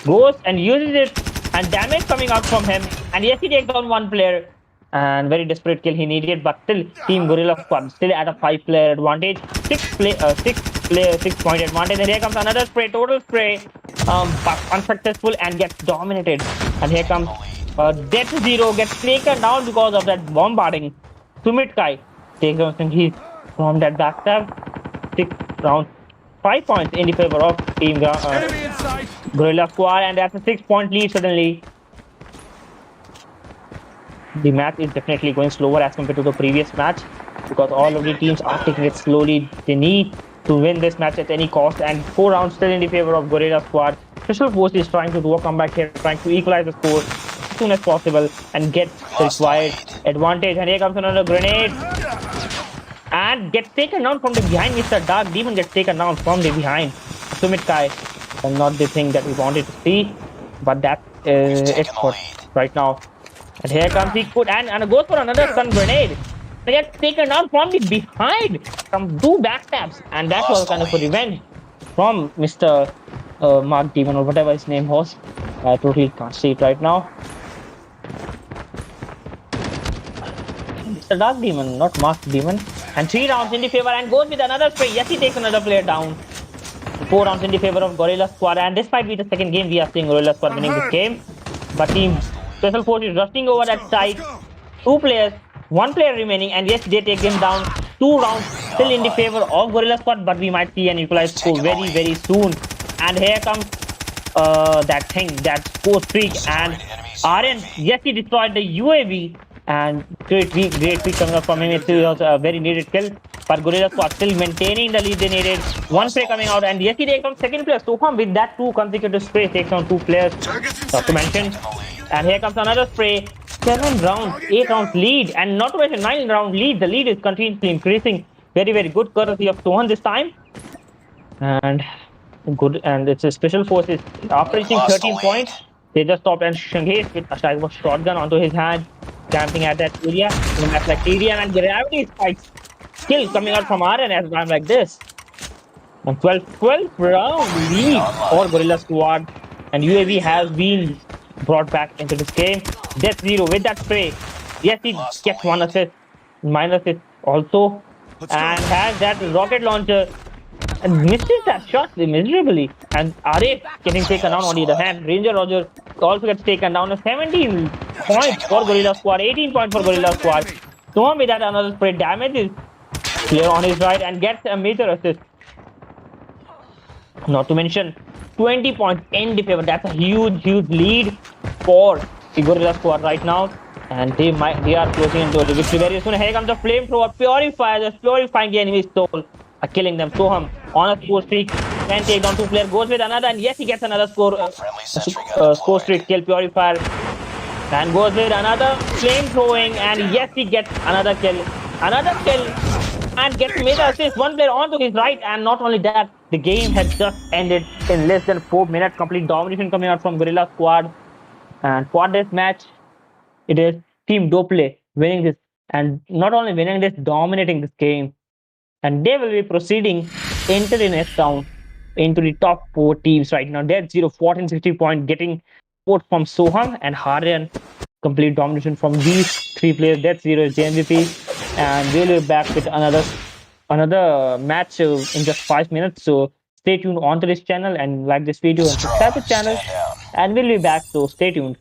goes and uses it, and damage coming out from him. And yes, he takes down 1 player, and very desperate kill he needed. But still, Team Gorilla Squad still at a 5-player advantage, 6-point advantage. And here comes another spray, total spray, but unsuccessful and gets dominated. And here comes Death Zero gets taken down because of that bombarding. Sumit Kai takes down Singh from that backstab. 6 rounds, 5 points in the favor of Team Gorilla Squad, and that's a 6-point lead suddenly. The match is definitely going slower as compared to the previous match because all of the teams are taking it slowly. They need to win this match at any cost, and 4 rounds still in the favor of Gorilla Squad. Special Force is trying to do a comeback here, trying to equalize the score as soon as possible and get the required advantage. And here comes another grenade and gets taken down from the behind. Mr. Dark Demon gets taken down from the behind. Sumit Kai, and not the thing that we wanted to see, but that it's for right now. And here comes he could and goes for another stun grenade. They get taken down from the behind from 2 backstabs, and that was kind of a revenge from Mr. Mark Demon or whatever his name was. I totally can't see it right now. Mr. Dark Demon, not Mark Demon. And 3 rounds in the favor, and goes with another spray. Yes, he takes another player down. 4 rounds in the favor of Gorilla Squad, and this might be the second game we are seeing Gorilla Squad winning this game. But Team Special Force is rushing over that side. 2 players, 1 player remaining, and yes, they take him down. 2 rounds still in the favor of Gorilla Squad, but we might see an equalized score very, very soon. And here comes that thing, that score streak, and RN, yes, he destroyed the UAV. And great peak coming up from him. It was a very needed kill, but Gorilla Squad still maintaining the lead they needed. 1 spray coming out, and yes, he takes on second player. Soham with that 2 consecutive sprays takes on 2 players, not to mention. And here comes another spray. 7 rounds, 8 rounds lead, and not to mention 9-round lead. The lead is continuously increasing. Very, very good courtesy of Sohan this time. And good, and it's a special forces after reaching 13 points. They just stopped and Shanghai with a type of shotgun onto his hand, camping at that area. That's like TDM, and gravity spikes. Kill coming out from RN as I'm like this. And 12 round lead for Gorilla Squad, and UAV has been brought back into this game. Death Zero with that spray. Yes, he gets 1 assist, minus it also, and has that rocket launcher and misses that shot miserably. And RA getting taken down on the other hand. Ranger Roger also gets taken down. 17 points for Gorilla Squad, 18 points for Gorilla Squad. Soham with that another spray damages player on his right and gets a major assist. Not to mention 20 points in the favor. That's a huge lead for the Gorilla Squad right now. And they are closing into the victory very soon. Here comes the flamethrower, purifier, just purifying the enemy's soul, killing them. Soham on a score streak, can take down 2 players, goes with another, and yes, he gets another score streak kill. Purifier and goes with another flamethrowing, and yes, he gets another kill. Another kill and gets made the assist. One player onto his right, and not only that, the game had just ended in less than 4 minutes. Complete domination coming out from Gorilla Squad. And for this match, it is Team Dople winning this, and not only winning this, dominating this game. And they will be proceeding into the next round into the top 4 teams right now. Dead 0, 14, 60 point, getting support from Soham and Haryan. Complete domination from these 3 players. Dead 0 is the MVP, and we'll be back with another match in just 5 minutes. So stay tuned onto this channel and like this video and subscribe to the channel. And we'll be back. So stay tuned.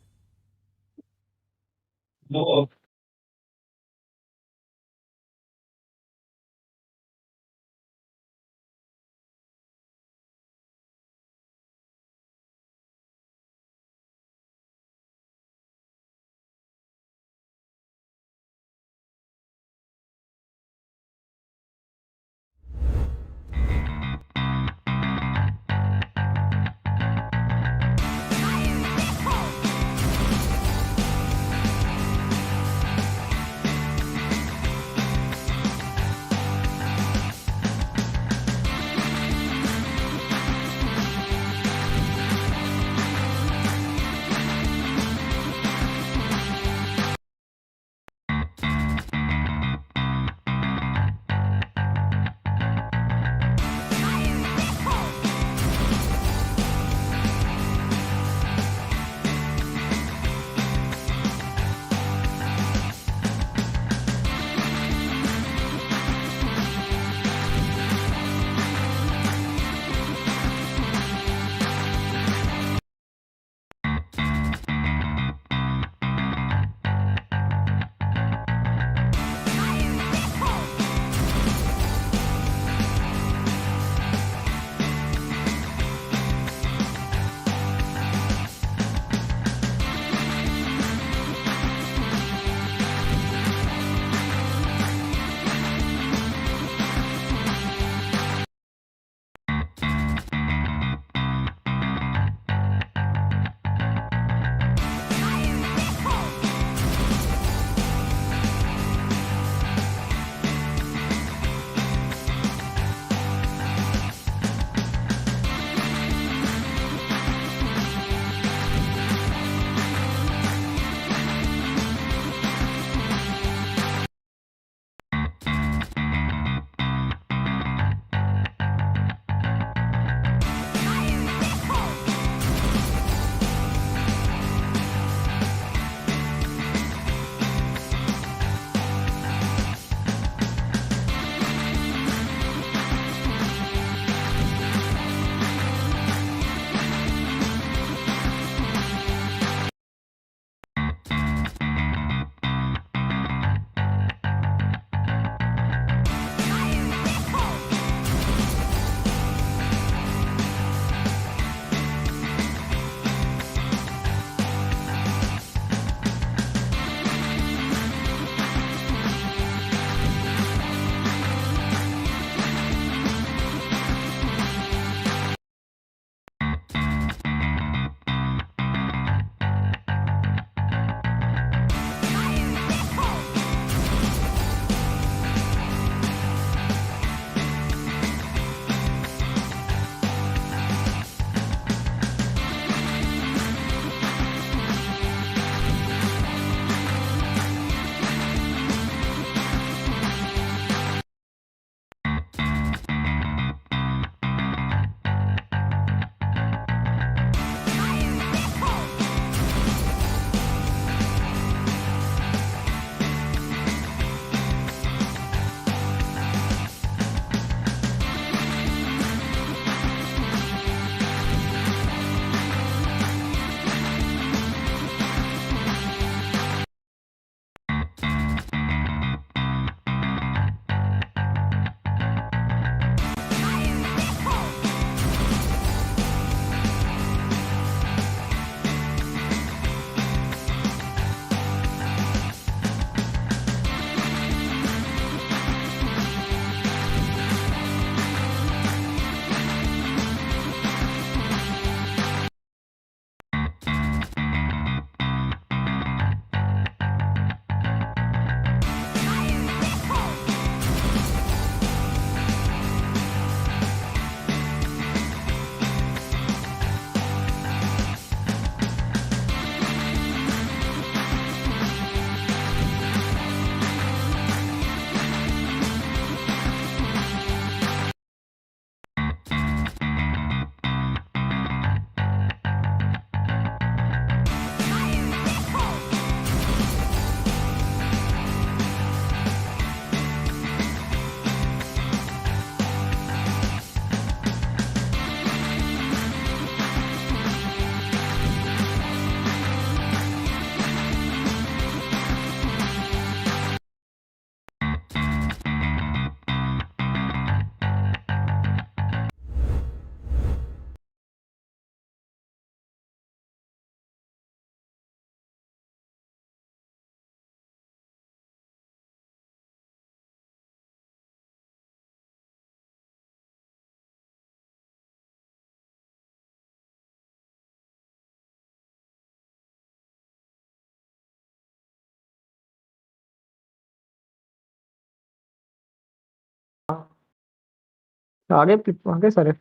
आगे आगे सारे.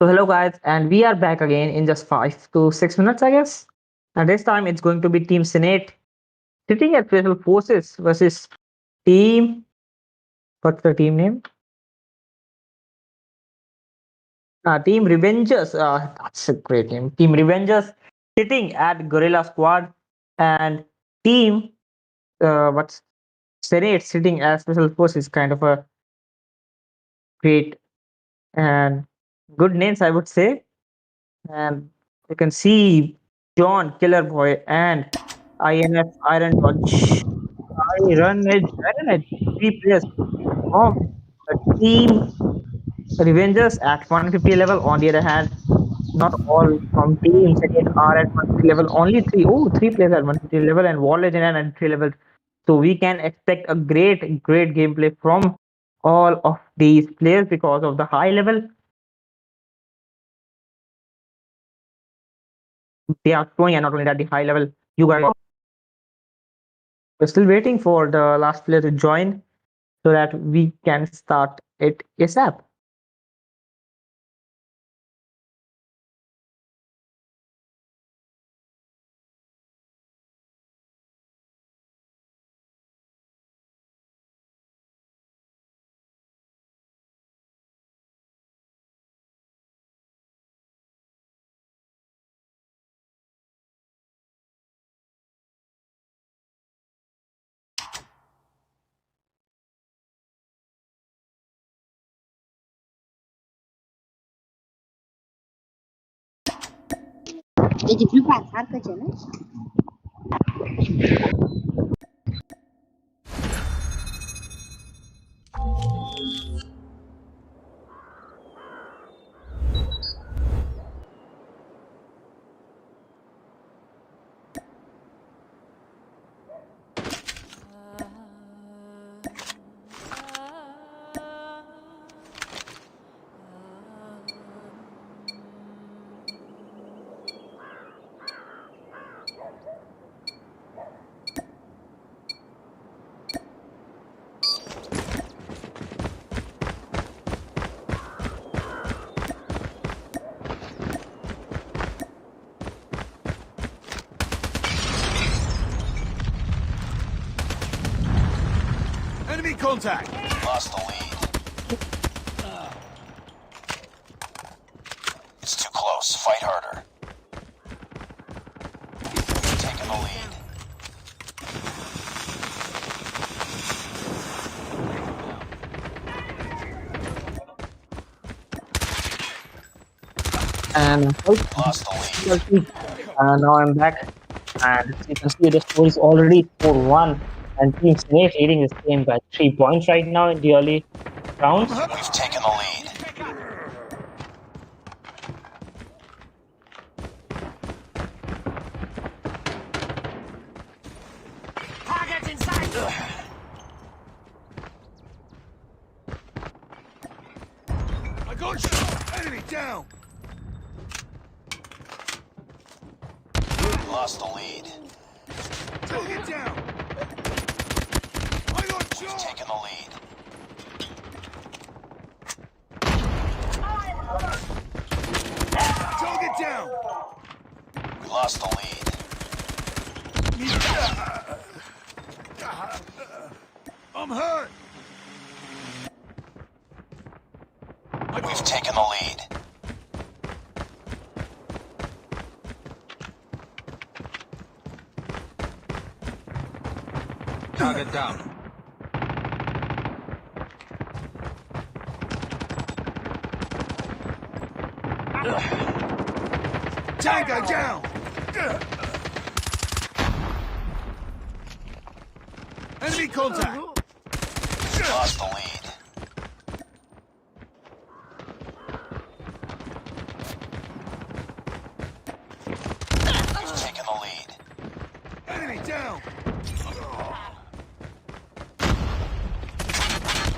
So hello guys, and we are back again in just 5 to 6 minutes, I guess. And this time it's going to be Team Senate sitting at Special Forces versus Team. What's the team name? Team Revengers. That's a great name. Team Revengers sitting at Gorilla Squad, and Team what's Senate sitting as Special Forces. Kind of a great and good names, I would say. And you can see John Killer Boy and INF Iron Dodge. Iron Edge, three players from the team Revengers at 150 level. On the other hand, not all from team Senate are at 150 level. Only three. Oh, three players at 150 level and War Legend at 3 level. So we can expect a great gameplay from all of these players because of the high level they are showing, and not only that, the high level you guys. We're still waiting for the last player to join so that we can start it ASAP. Edifi pasar kaçanı. Enemy contact! Lost the lead. It's too close. Fight harder. Taking the lead. And Lost the lead. now I'm back, and you can see the score is already 4-1, and Team Snake leading this game by 3 points right now in the early rounds. We've taken the lead. Targets inside! I got you! Enemy down! Lost the lead. Target down! I got We've you! taken the lead. Target down! We lost the lead. I'm hurt! We've taken the lead. Target down. Tango down! Enemy contact! Lost the lead. We've taken the lead. Enemy down!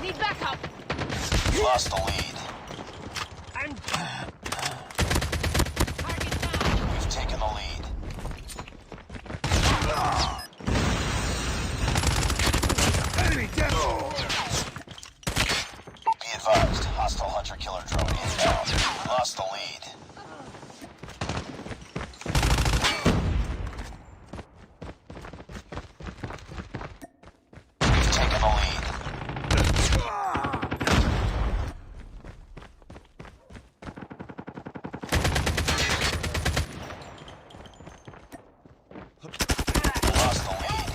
Need backup! Lost the lead. And... Target down! We've taken the lead. the lead. Lost the lead.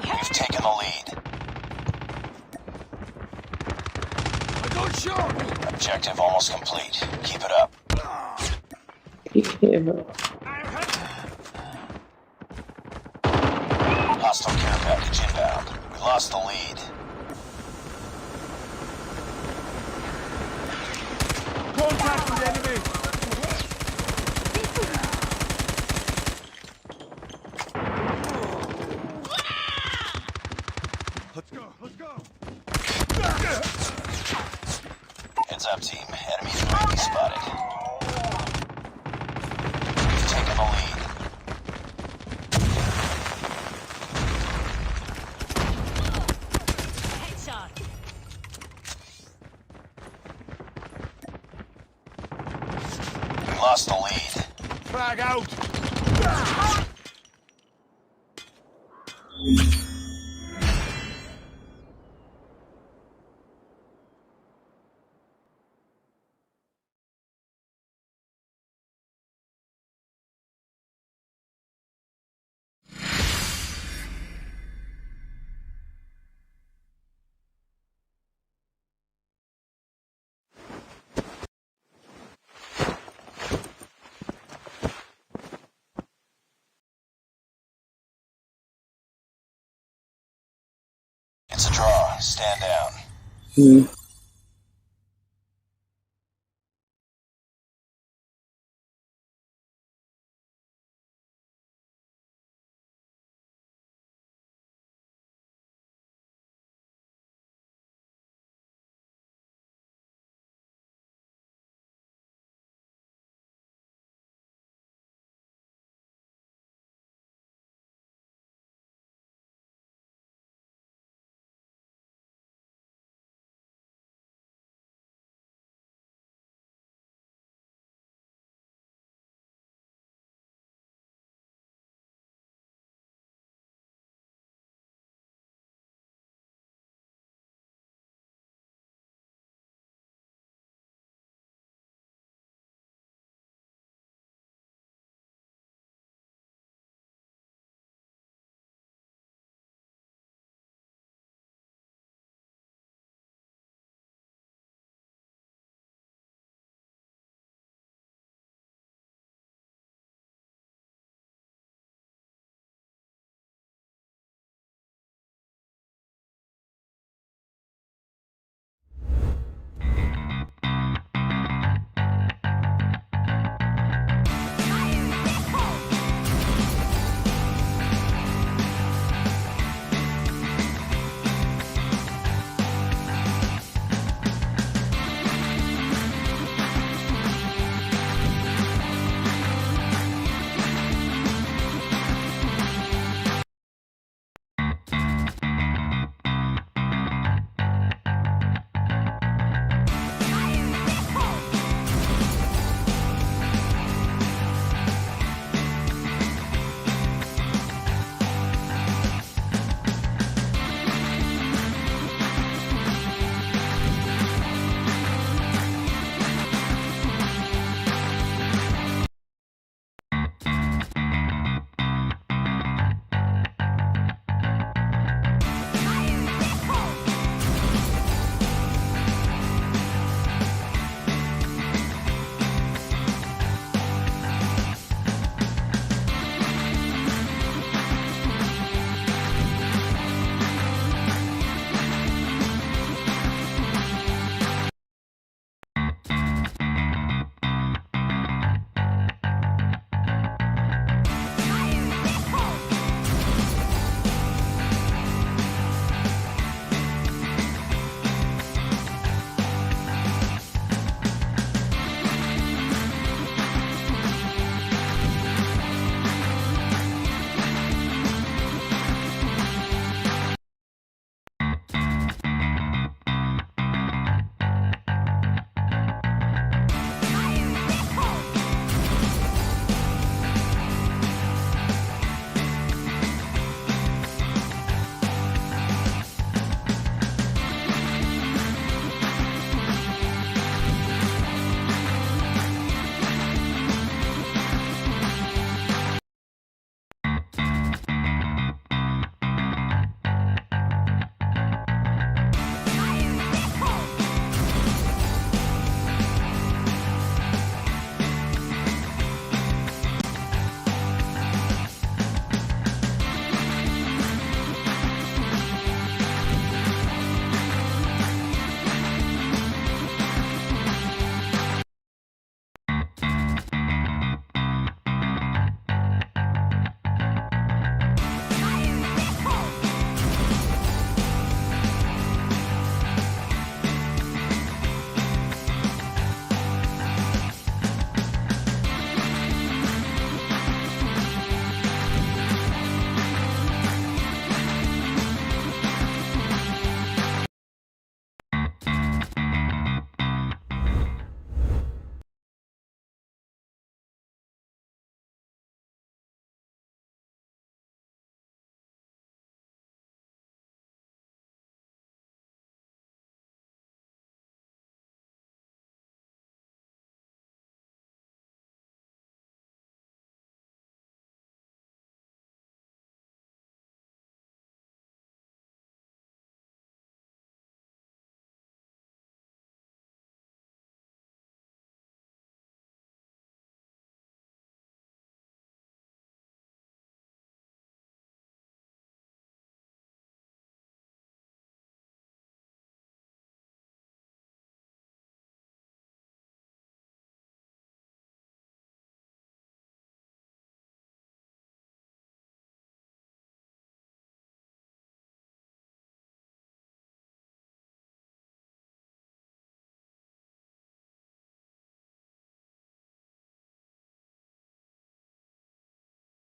We've taken the lead. I got shot. Objective almost complete. Keep it up. Hostile care package inbound. We lost the lead. Contact with enemy. Let's go. Let's go. Heads up, team. Enemies UAV spotted. We've taken the lead. Headshot. We lost the lead. Frag out. It's a draw. Stand down.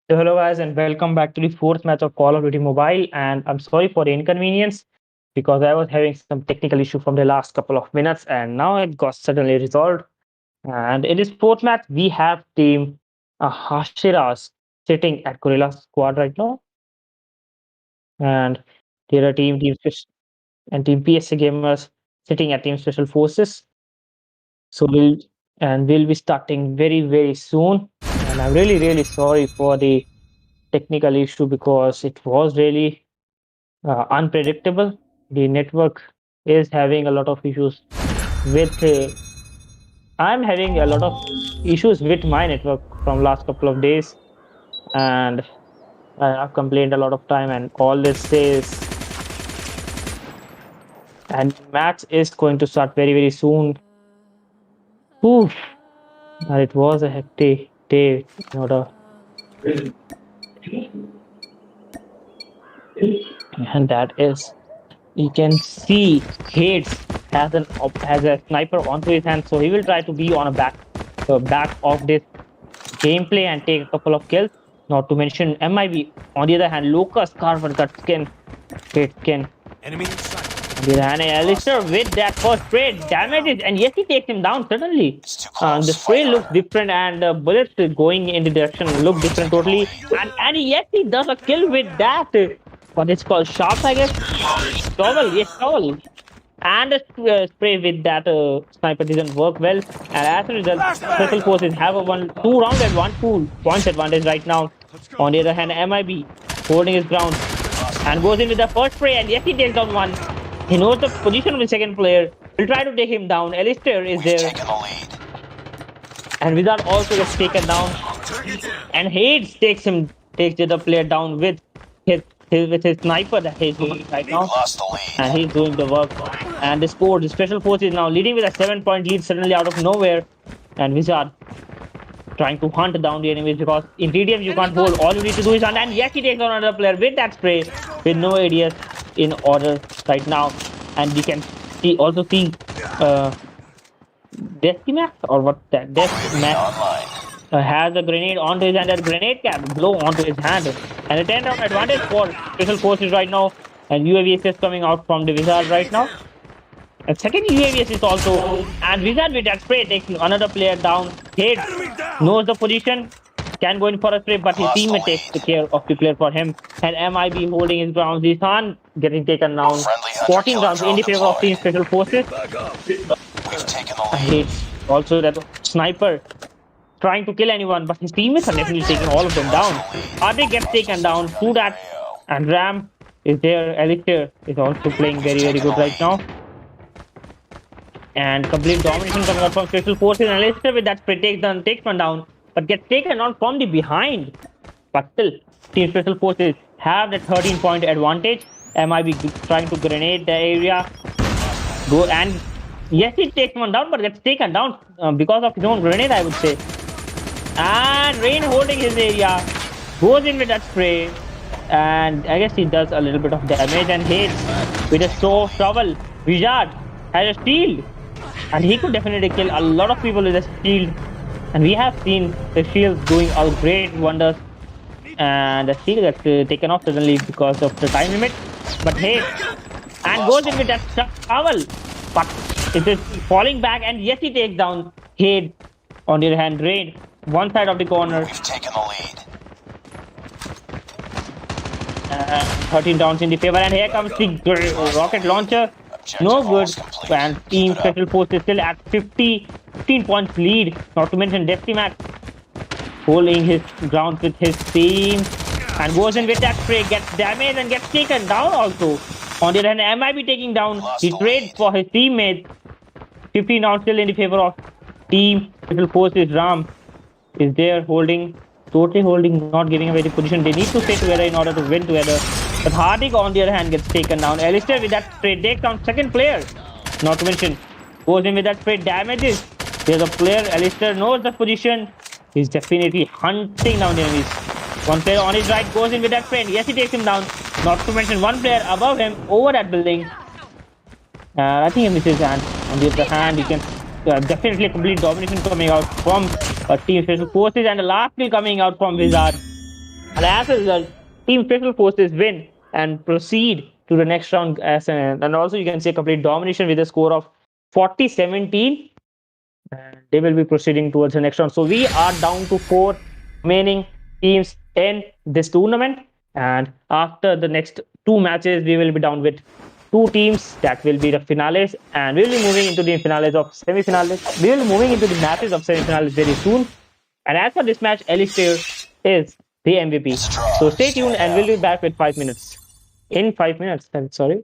So hello guys and welcome back to the fourth match of Call of Duty Mobile, and I'm sorry for the inconvenience because I was having some technical issue from the last couple of minutes and now it got suddenly resolved. And in this fourth match we have team Hashiras sitting at Gorilla Squad right now, and there are and team PSA Gamers sitting at Team Special Forces. So we'll be starting very soon, and I'm really sorry for the technical issue because it was really unpredictable. The network is having a lot of issues with. I'm having a lot of issues with my network from last couple of days, and I've complained a lot of time. And all this says, and match is going to start very soon. Oof, and it was a hectic day in order, and that is you can see Hades has a sniper onto his hand, so he will try to be on a back of this gameplay and take a couple of kills. Not to mention MIB. On the other hand, Locust Carbon cut hit skin. Enemy in sight. On the other hand, Alistair with that first spray damages, and yes, he takes him down suddenly. It's too close. The spray Fire. looks different, and bullets going in the direction look different totally. And yes, he does a kill with that. What it's called, sharp, I guess. Towel. And a spray with that sniper didn't work well. And as a result, Special Forces have a 2 round and 1 points advantage right now. On the other hand, MIB holding his ground and goes in with the first spray, and yes, he takes down one. He knows the position of the second player. Will try to take him down. Alistair is We've there, taken the lead. and Wizard also gets taken down. And Hades takes the other player down with his sniper that he's doing right We've now. lost the lead. And he's doing the work. And the Special Forces now leading with a 7-point lead suddenly out of nowhere. And Wizard trying to hunt down the enemies because in TDM you can't hold. All you need to do is hunt. And yes, he takes on another player with that spray with no ADS in order right now. And we can also see Decimax or what that Decimax Online. has a grenade onto his hand, and grenade can blow onto his hand. And a 10-round advantage for Special Forces right now. And UAV is coming out from the Wizard right now. And second UAV is also, and Wizard with that spray takes another player down. Hades knows the position, can go in for a spray, but his teammate takes the care of the player for him. And MIB holding his ground. Zisan getting taken down. Friendly hunter 14 rounds in the favor of Team Special Forces. We've taken the And lead. Hades also that sniper trying to kill anyone, but his teammates are definitely taking all of them down. Ade gets taken down through that, and Ram is there. Alistair is also playing very good right now. And complete domination coming out from Special Forces, and Alistair with that spray takes one down, but gets taken on from the behind. But still, Team Special Forces have the 13-point advantage. MIB trying to grenade the area. Go and yes, he takes one down, but gets taken down because of his own grenade, I would say. And Rain holding his area, goes in with that spray, and I guess he does a little bit of damage and hits with a shovel. Wizard has a shield, and he could definitely kill a lot of people with a shield. And we have seen the shields doing a great wonders. And the shield gets taken off suddenly because of the time limit. But hey, and goes in with that shovel, but it is falling back, and yes, he takes down Hade. On the other hand, Raid one side of the corner. We've taken the lead. 13 rounds in the favor, and here comes the rocket launcher. No good. And Team Special Forces still at 15 points lead. Not to mention Decimax holding his ground with his team, and goes in with that spray, gets damaged and gets taken down also. On the other hand, MIB taking down the trade for his teammates. 15 rounds still in the favor of Team Special Forces. Ram is there totally holding, not giving away the position. They need to stay together in order to win together. But Hardik, on the other hand, gets taken down. Alistair with that spray takes down second player. Not to mention, goes in with that spray, damages. There's a player, Alistair knows the position. He's definitely hunting down the enemies. One player on his right goes in with that spray, and yes, he takes him down. Not to mention one player above him over that building. I think he misses, and on the other hand, you can definitely complete domination coming out from Team Special Forces, and the last kill coming out from Wizard. And as a result, Team Special Forces win and proceed to the next round. And also, you can see a complete domination with a score of 40-17. And they will be proceeding towards the next round. So we are down to 4 remaining teams in this tournament. And after the next 2 matches, we will be down with 2 teams that will be the finales. And we will be moving into the finales of semi-finales. We will be moving into the matches of semi-finales very soon. And as for this match, Alistair is the MVP. So stay tuned and we'll be back with 5 minutes. In 5 minutes, I'm sorry.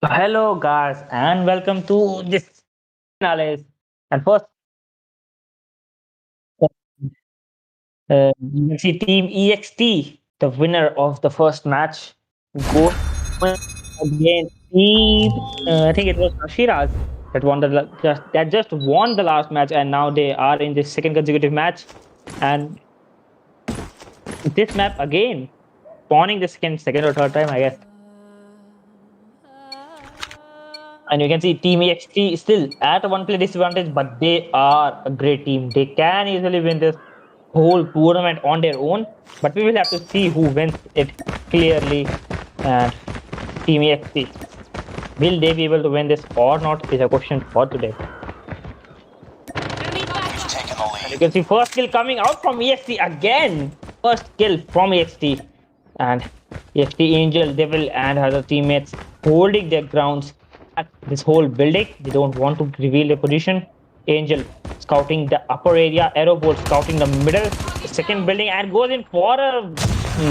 Hello, guys, and welcome to this analysis. And first, you can see Team EXT, the winner of the first match, go against Team. I think it was Ashiras that won just won the last match, and now they are in the second consecutive match. And this map again, spawning the second or third time, I guess. And you can see Team EXT still at a one play disadvantage, but they are a great team. They can easily win this whole tournament on their own, but we will have to see who wins it clearly. And Team EXT, will they be able to win this or not is a question for today. We've taken the And you lead. can see first kill coming out from EXT again. First kill from EXT. And EXT Angel, Devil, and other teammates holding their grounds at this whole building. They don't want to reveal their position. Angel scouting the upper area, Aerobolt scouting the middle, second building, and goes in for a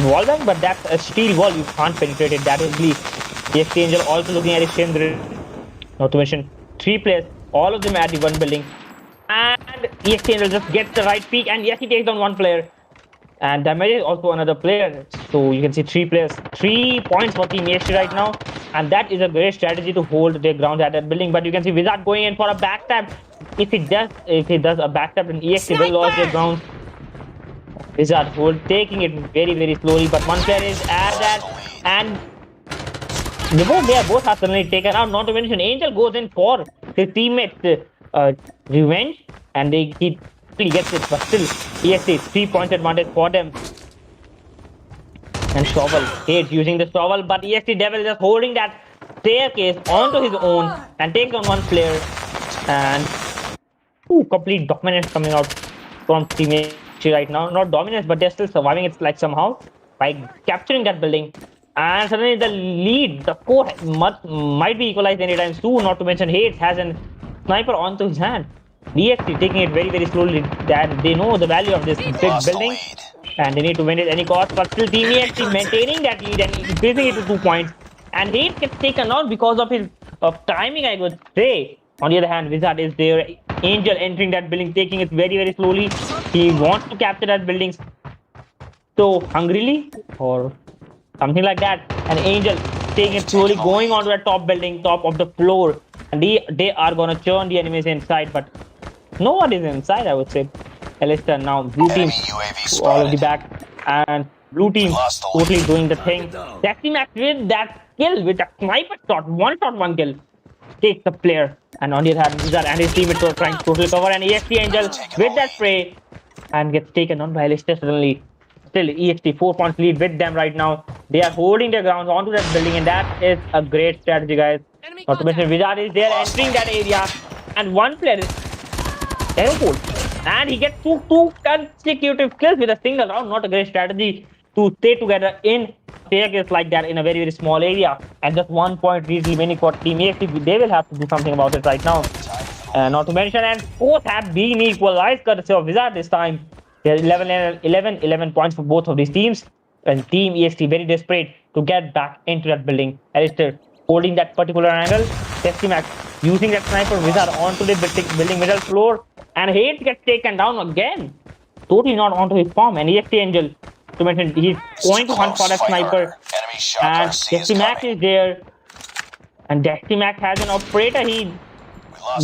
wall bang, but that's a steel wall. You can't penetrate it that easily. EXT Angel also looking at his same grid. Not to mention, three players, all of them at the one building. And EXT Angel just gets the right peek, and yes, he takes down one player. And damages also another player. So you can see three players, 3 points for Team EXT right now. And that is a great strategy to hold their ground at that building. But you can see Wizard going in for a backstab. If he does a backstab, then EXT will lose their ground. Wizard taking it very, very slowly. But one player is at that. And both are suddenly taken out. Not to mention, Angel goes in for his teammates' revenge. And he gets it, but still EXT 3 points advantage for them. And Shovel hates using the shovel, but EXT Devil just holding that staircase onto his own and takes on one player. And complete dominance coming out from Team EXT right now. Not dominance, but they're still surviving it like somehow by capturing that building. And suddenly the lead, the score might be equalized anytime soon. Not to mention Hades has a sniper onto his hand. EXT taking it very, very slowly. That they know the value of this big building, and they need to win it at any cost. But still, Team EXT maintaining that lead and increasing it to 2 points. And Hate gets taken out because of his timing, I would say. On the other hand, Wizard is there. Angel entering that building, taking it very, very slowly. He wants to capture that building so hungrily or something like that. And Angel taking it slowly, going onto the top building, top of the floor. And they are gonna churn the enemies inside, but no one is inside, I would say. Alistair now, blue team, UAV all of the spotted. back, and blue team totally doing the thing. Max with that kill with a sniper shot, one kill, takes the player. And on the other hand, Wizard and his teammates were trying to totally cover, and EXT Angel with that spray and gets taken on by Alistair suddenly. Still, EXT 4 points lead with them right now. They are holding their ground onto that building, and that is a great strategy, guys. Not to mention, Wizard is there entering that area, and one player is Aerobolt, and he gets two consecutive kills with a single round. Not a great strategy to stay together in staircase like that in a very, very small area. And just 1 point lead remaining for Team EXT. They will have to do something about it right now. Not to mention, and both have been equalized courtesy of Wizard this time. There are 11 points for both of these teams. And Team EXT very desperate to get back into that building. Alistair holding that particular angle. Max using that sniper. Wizard onto the building middle floor. And Hate gets taken down again. Totally not onto his form. And EXT Angel, to mention, he's going to hunt for that sniper. And Max is there. And Max has an operator. He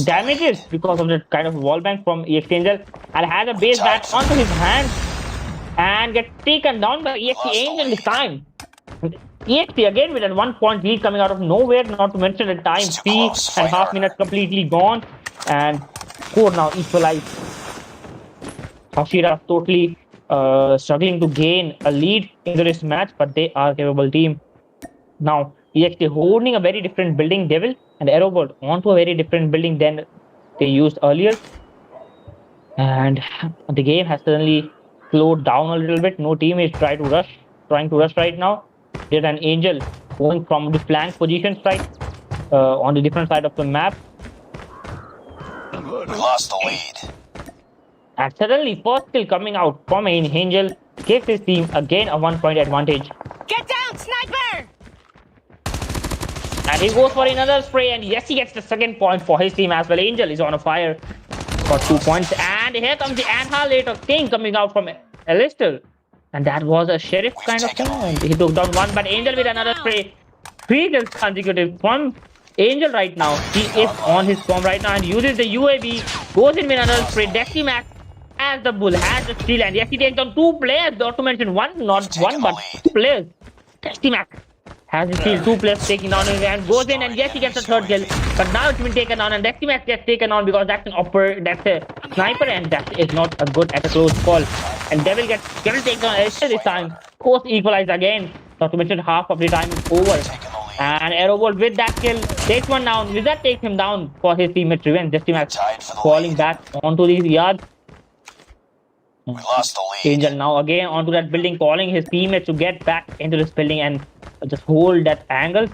damages because of the kind of wall bank from EXT Angel, and has a base back onto his hand and gets taken down by EXT Angel this time. EXT again with a 1 point lead coming out of nowhere, not to mention the time 3.5 minutes completely gone, and score now equalized. Hashira totally struggling to gain a lead in this match, but they are a capable team. Now, EXT holding a very different building, Devil and Aerobolt onto a very different building than they used earlier. And the game has suddenly slowed down a little bit. No team is trying to rush right now. There's an Angel going from the flank positions right on the different side of the map. We lost the lead. And suddenly, first kill coming out from an Angel gives his team again a 1 point advantage. Get down, sniper! And he goes for another spray, and yes, he gets the second point for his team as well. Angel is on a fire. Got 2 points, and here comes the annihilator king coming out from Alistair. And that was a sheriff kind of thing. And he took down one, but Angel with another spray. 3 kills consecutive from Angel right now. He is on his form right now and uses the UAV. Goes in with another spray. Dexy Max has the bull, has the steal, and yes, he takes down 2 players. Not to mention not one, but 2 players. Dexy Max has the steal, 2 players taking down him and goes in, and yes, he gets the 3rd kill. But now it's been taken down, and Dexy Max gets taken on because that's that's a sniper, and that is not a good at a close call. And Devil takes down Alistair this time. Course equalize again. Not to mention half of the time is over. And Aerobolt with that kill takes one down. Wizard takes him down for his teammate revenge. Dexy Max falling back onto these yards. We lost the lead. Angel now again onto that building, calling his teammates to get back into this building and just hold that angle.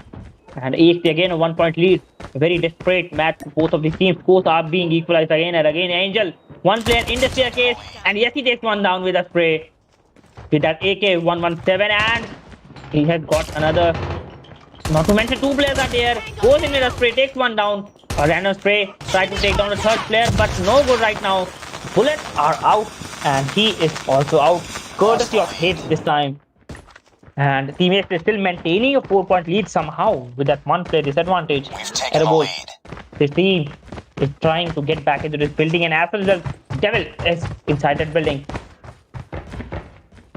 And EXT again a 1-point lead. A very desperate match for both of these teams. Both are being equalized again and again. Angel, 1 player in the staircase, and yes, he takes one down with a spray. With that AK-117, and he has got another. Not to mention 2 players are there. Goes in with a spray, takes one down. A random spray, try to take down the 3rd player, but no good right now. Bullets are out, and he is also out. Courtesy of hits this time. And teammates is still maintaining a 4-point lead somehow with that 1 player disadvantage. We've taken the lead. This team is trying to get back into this building, and as a result, Devil is inside that building.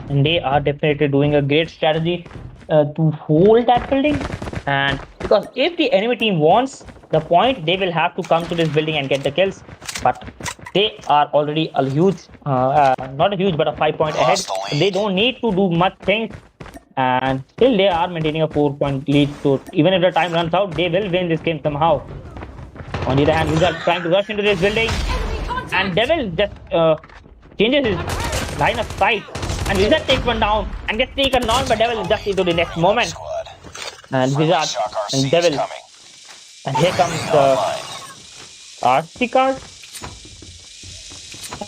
And they are definitely doing a great strategy to hold that building. And because if the enemy team wants the point, they will have to come to this building and get the kills. But they are already a huge, not a huge, but a 5-point ahead. So they don't need to do much things. And still they are maintaining a 4-point lead. So even if the time runs out, they will win this game somehow. On the other hand, Wizard trying to rush into this building. And Devil just changes his line of sight. And Wizard takes one down and gets taken down by Devil just into the next moment. And Wizard and Devil. And here comes the RC card.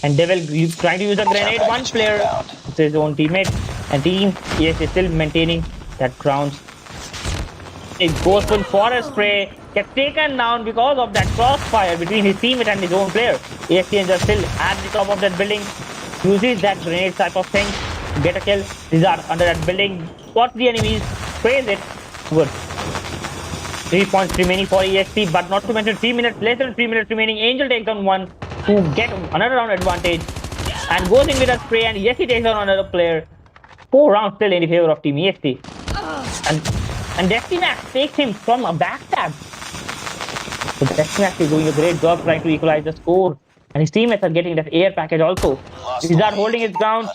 And Devil trying to use a grenade. 1 player to his own teammate. And team yes, is still maintaining that ground. It goes for a spray. Gets taken down because of that crossfire between his teammate and his own player. EXT is still at the top of that building. Uses that grenade type of thing to get a kill. These are under that building. Spots the enemies. Sprays it. Good. 3 points remaining for EXT, but not to mention 3 minutes, less than 3 minutes remaining. Angel takes down 1 to get another round advantage. And goes in with a spray, and yes, he takes down another player. 4 rounds still in the favor of Team EXT. And Dexy Max takes him from a backstab. So Dexy Max is doing a great job trying to equalize the score. And his teammates are getting that air package also. He's not holding his ground.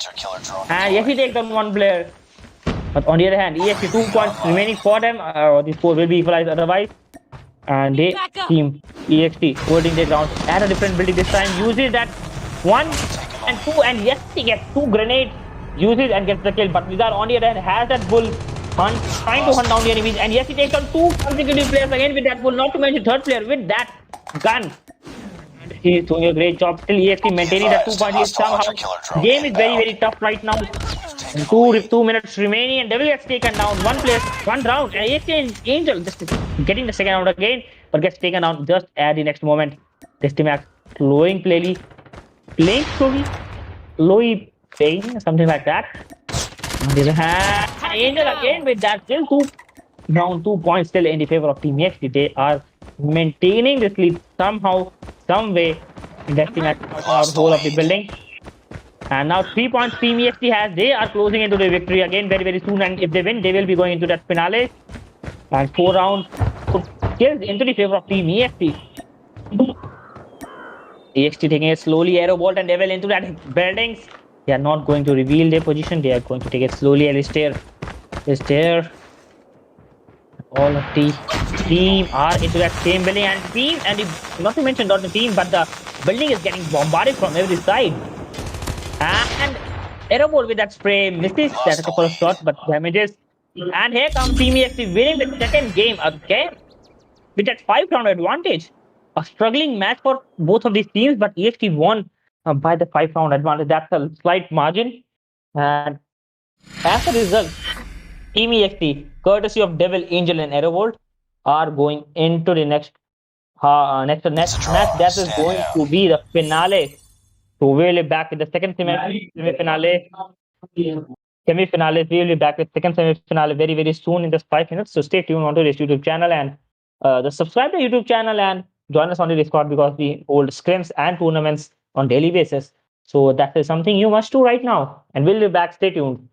And yes, he takes down 1 player. But on the other hand, EXT 2 points remaining for them. The score will be equalized otherwise. And they team EXT holding their ground at a different building this time. Uses that 1 and 2, and yes, he gets 2 grenades. Uses and gets the kill. But Wizard on the other hand has that bull hunt, trying to hunt down the enemies. And yes, he takes down 2 consecutive players again with that bull. Not to mention 3rd player with that gun. And he is doing a great job. Still EXT maintaining that 2-point lead somehow. Game is very tough right now. And 2 minutes remaining, and Devil gets taken down. 1 player, 1 round. And EXT and Angel just getting the second round again, but gets taken down just at the next moment. Dexy Max playing slowly playing, something like that. On the other hand, Angel again with that still 2 points still in the favor of Team EXT. They are maintaining this lead somehow, some way. Dexy Max out of the whole of the building. And now 3 points Team EXT has. They are closing into the victory again very soon. And if they win, they will be going into that finale. And 4 rounds kills into the favor of Team EXT. EXT taking it slowly. Aerobolt and Devil into that buildings. They are not going to reveal their position. They are going to take it slowly. Alistair is there. All of the team are into that same building. And team, and not to mention not the team, but the building is getting bombarded from every side. And Aerobolt with that spray misses that a couple of shots, but damages. And here comes Team EXT winning the second game again with that 5-round advantage. A struggling match for both of these teams, but EXT won by the 5-round advantage. That's a slight margin. And as a result, Team EXT, courtesy of Devil, Angel, and Aerobolt, are going into the next match. That is going to be the finale. So we will be back with the second semi-finale. Semi-finale. We will be back with second semi-finale very soon in just 5 minutes. So stay tuned onto this YouTube channel and the subscribe to YouTube channel and join us on the Discord because we hold scrims and tournaments on daily basis. So that is something you must do right now. And we'll be back. Stay tuned.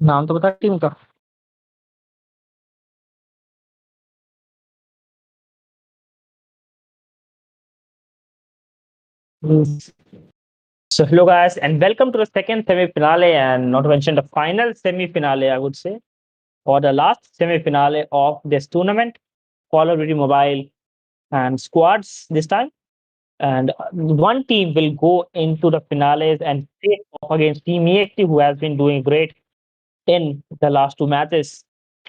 नाम तो बता team का। So hello guys and welcome to the second semi-finale and not to mention the final semi-finale I would say, or the last semi-finale of this tournament, Call of Duty Mobile and squads this time. And one team will go into the finales and face off against Team EXT, who has been doing great in the last two matches.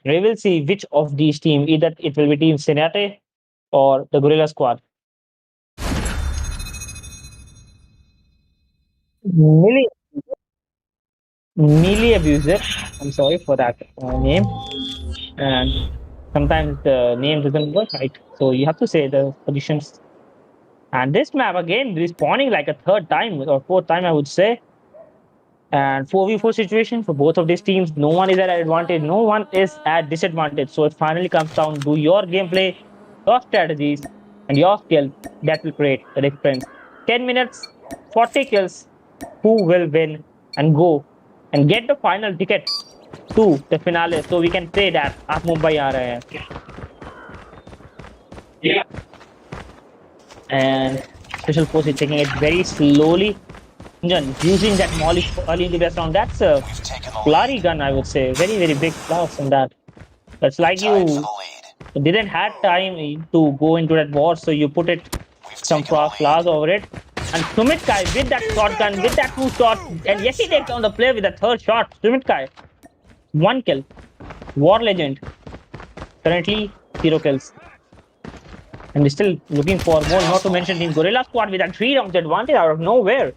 We will see which of these teams, either it will be Team Senate or the Gorilla Squad. Melee, Melee Abuser, I'm sorry for that name. And sometimes the name doesn't work right. So you have to say the positions. And this map again respawning like a third time or fourth time, I would say. And 4v4 situation for both of these teams. No one is at advantage, no one is at disadvantage. So it finally comes down to your gameplay, your strategies, and your skill that will create the difference. 10 minutes, 40 kills. Who will win and go and get the final ticket to the finale? So we can say that आप मुंबई आ रहे हैं. Yeah. And Special Force is taking it very slowly. Using that molly early in the best round, that's a We've taken the flurry lead. gun, I would say. Very, very big loss on that. That's like Tied for you the lead. didn't have time to go into that war, so you put it We've some taken the lead. flowers over it. And Sumit Kai with that shotgun, with that two shots, and yes, he takes down the player with the third shot. Sumit Kai, 1 kill. War Legend, currently 0 kills. And we're still looking for more, not to mention Team Gorilla Squad with that 3 rounds advantage out of nowhere.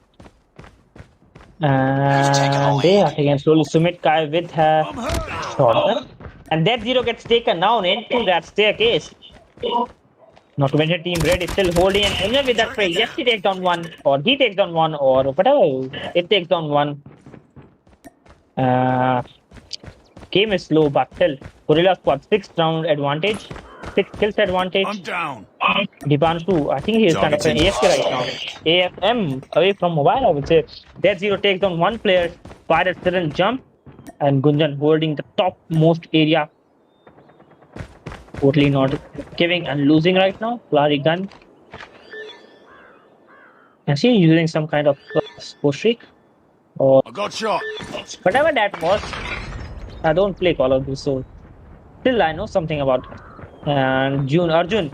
And they are taking slowly. Sumit Kai with her shotgun. And that 0 gets taken down into that staircase. Not to mention Team Red is still holding and Gunjan with that spray. Yes, he takes down one, or he takes down one, or whatever. It takes down one. Game is slow, but still. Gorilla Squad 6th round advantage. 6 kills advantage. I'm down. Dipanshu, I think he is kind of an AFK right now. AFM away from mobile, I would say. That 0 takes down one player. Pirate didn't jump. And Gunjan holding the topmost area. Totally not giving and losing right now. Flurry gun. And she using some kind of push streak. Or I got shot. whatever that was. I don't play Call of Duty, so still I know something about it. And June Arjun.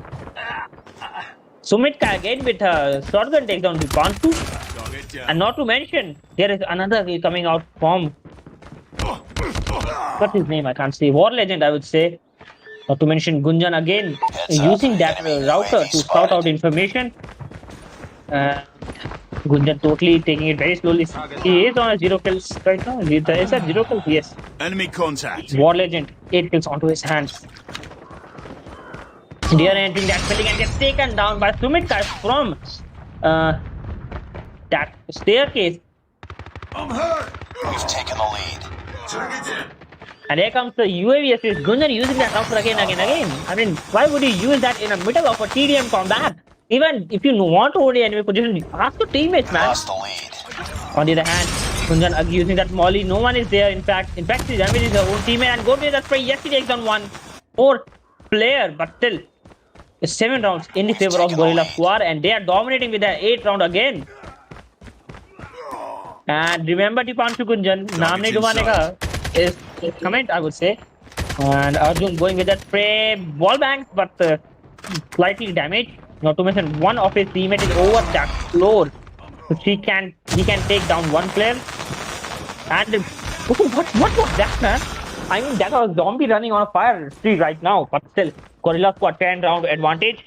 Sumit Kai again with a shotgun takedown to Pantu. Target down. And not to mention, there is another coming out from. What's his name? I can't say. War Legend, I would say. Not to mention Gunjan again Heads using up, that enemy router UAV to scout out spotted. information. Gunjan totally taking it very slowly. He is on a 0 kills right now. Is that 0 kills? Yes. Enemy contact. War Legend, 8 kills onto his hands. They are entering that building and gets taken down by Sumit Kai from that staircase. I'm hurt. We've taken the lead. And here comes the UAV assist. Gunjan using that router again. I mean, why would you use that in the middle of a TDM combat? Even if you want to hold the enemy position, ask your teammates, man. Lost the lead. On the other hand, Gunjan using that molly. No one is there. In fact, he's damaging his own teammate and go to that spray. Yes, he takes down one more player, but still, it's 7 rounds in the favor of Gorilla Squad, and they are dominating with their 8th round again. And remember, Dipanshu Gunjan, naam nahi dumane ka is comment, I would say. And Arjun going with that spray wall banks, but slightly damaged. Not to mention, one of his teammates is over that floor, so he can take down one player. And what was that, man? I mean, that was zombie running on a fire streak right now, but still, Gorilla Squad 10 round advantage.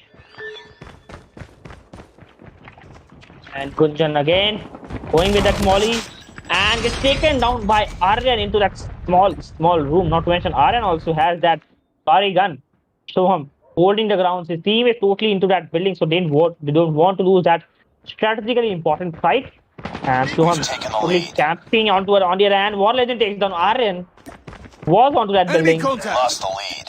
And Gunjan again going with that molly and gets taken down by Aryan into that small room. Not to mention, Aryan also has that Bari gun. Soham holding the grounds. His team is totally into that building, so they don't want to lose that strategically important fight. And Soham totally camping on the other hand. War Legend takes down Aryan. Was onto that Enemy building. contact. Lost the lead.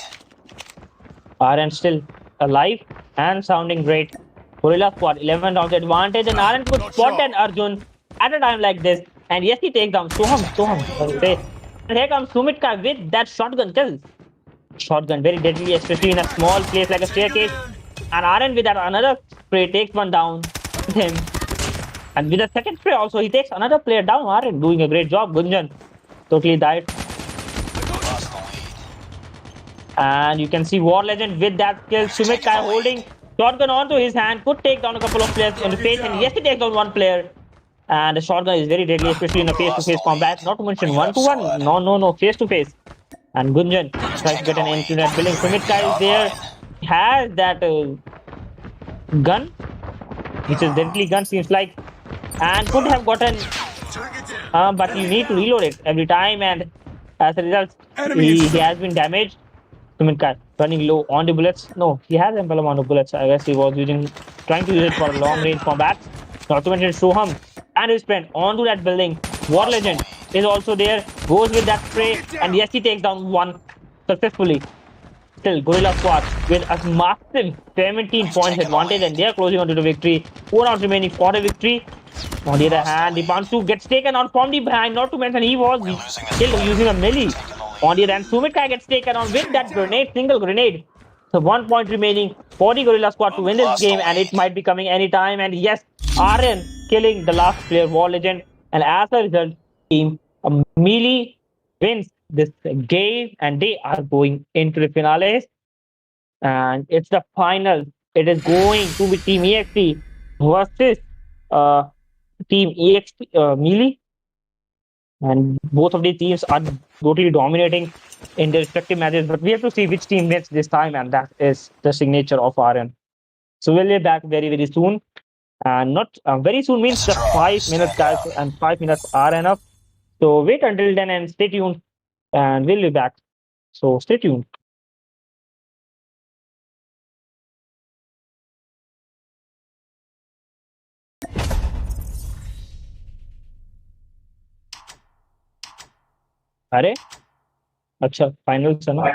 Aryan still alive and sounding great. Gorilla Squad 11 rounds advantage, and Aryan could spot an Arjun at a time like this. And yes, he takes down Soham. here comes Sumitka with that shotgun kill. Shotgun, very deadly, especially in a small place like a staircase. And Aaron with that another spray takes one down with him. And with the second spray also, he takes another player down. Aaron doing a great job. Gunjan totally died. And you can see War Legend with that kill. Sumit Kai holding shotgun onto his hand. Could take down a couple of players on the face. And yes, he takes down one player. And the shotgun is very deadly, especially in a face-to-face combat. Not to mention one-to-one. No, face-to-face. And Gunjan tries to get an entry net building. Sumit Kai is there. He has that gun, which is deadly gun, seems like. And could have gotten, but you need to reload it every time. And as a result, he has been damaged. Sumit Kai running low on the bullets. No, he has ample amount of bullets. I guess he was trying to use it for long range combat. Not to mention Soham and his friend onto that building. War Legend is also there. Goes with that spray. And yes, he takes down one successfully. Still, Gorilla Squad with a massive 17 points advantage. And they are closing on to the victory. 4 rounds remaining for the victory. On the other hand, the Bansu gets taken out from the behind. Not to mention he was killed using a melee. On the other hand, Sumitka gets taken on with that grenade, single grenade. So 1 point remaining for the Gorilla Squad to win this game, and it might be coming anytime. And yes, Aryan killing the last player, War Legend. And as a result, team Melee wins this game, and they are going into the finales. And it's the final. It is going to be Team EXP versus uh, Team EXP Melee. And both of these teams are totally dominating in their respective matches. But we have to see which team wins this time, and that is the signature of RN. So we'll be back very, very soon. And not very soon means just 5 minutes, guys, and 5 minutes are enough. So wait until then and stay tuned, and we'll be back. So stay tuned. अरे अच्छा final है ना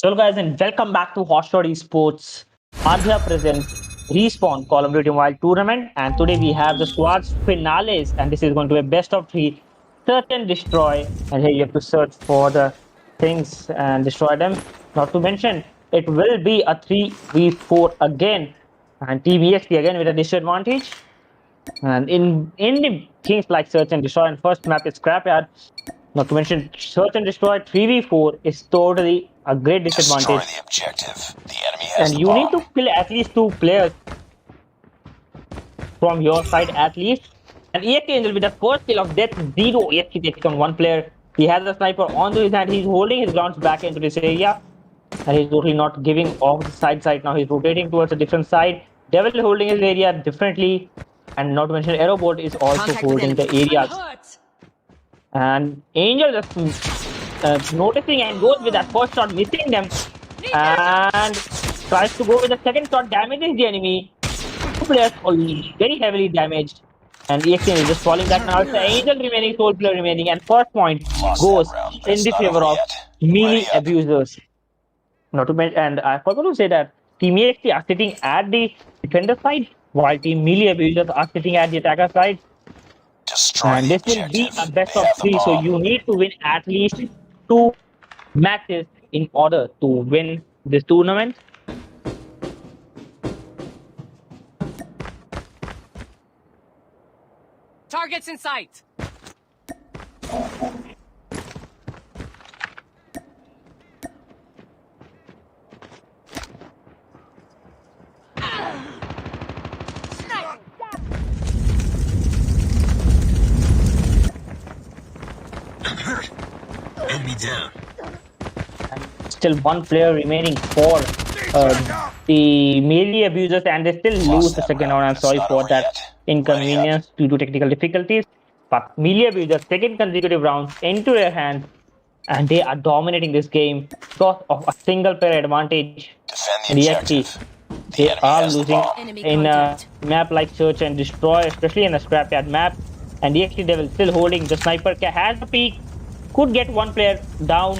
So, guys, and welcome back to HotShot Esports. ADHYAAYA presents Respawn Call of Duty Mobile Tournament, and today we have the squads finales, and this is going to be a best of three, search and destroy. And here you have to search for the things and destroy them. Not to mention, it will be a 3v4 again, and Team EXP again with a disadvantage. And in the things like search and destroy, and first map is Scrapyard. Not to mention, search and destroy 3v4 is totally a great Destroy disadvantage. the objective. The enemy has And the you need bomb. to kill at least 2 players from your side at least. And EXP Angel with the first kill of death 0. EXP takes on 1 player. He has a sniper onto his hand. He's holding his rounds back into this area. And he's totally not giving off the side now. He's rotating towards a different side. Devil holding his area differently. And not to mention, Aerobot is also holding the areas. And Angel just noticing and goes with that first shot, missing them. And tries to go with the second shot, damages the enemy. 2 players very heavily damaged. And EXP is just falling back now. It's the Angel remaining, sole player remaining. And first point Lost goes that round, but in it's the not favor over of yet. melee Ready up. abusers. Not to mention, and I forgot to say that Team EXP are sitting at the defender side, while Team Melee Abusers are sitting at the attacker side. Destroy And the this will be objective. a best They of have the 3, so bomb. you need to win at least 2 matches in order to win this tournament. Targets in sight. Enemy down. Still 1 player remaining for the melee abusers, and they still lose the second round. I'm sorry for that inconvenience due to technical difficulties. But melee abusers, second consecutive round into their hands, and they are dominating this game because of a single player advantage. Defend the And EXP, objective. The they enemy are has the losing bomb. Enemy in a contact. map like search and destroy, especially in a scrapyard map. And EXP Devil still holding the sniper, has a peek, could get 1 player down.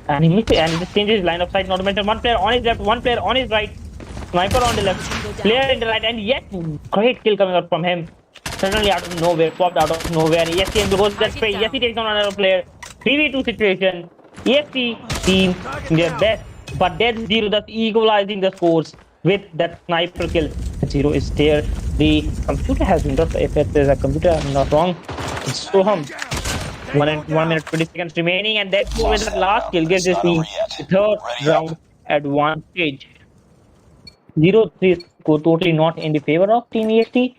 And he missed it, and this changes his line of sight. Not to mention, 1 player on his left, 1 player on his right, sniper on the left, player in the right, and yet great kill coming out from him. Suddenly out of nowhere, popped out of nowhere. EXP goes that spray. Yes, he takes on another player. 3v2 situation. EXP team their best, but Dead Zero thus equalizing the scores with that sniper kill. Zero is there. The computer has been dropped. If there's a computer, I'm not wrong. It's Soham. 1 minute 20 seconds remaining, and that's with the last kill gives his team the third round advantage. 0-3 score totally not in the favor of Team EXP,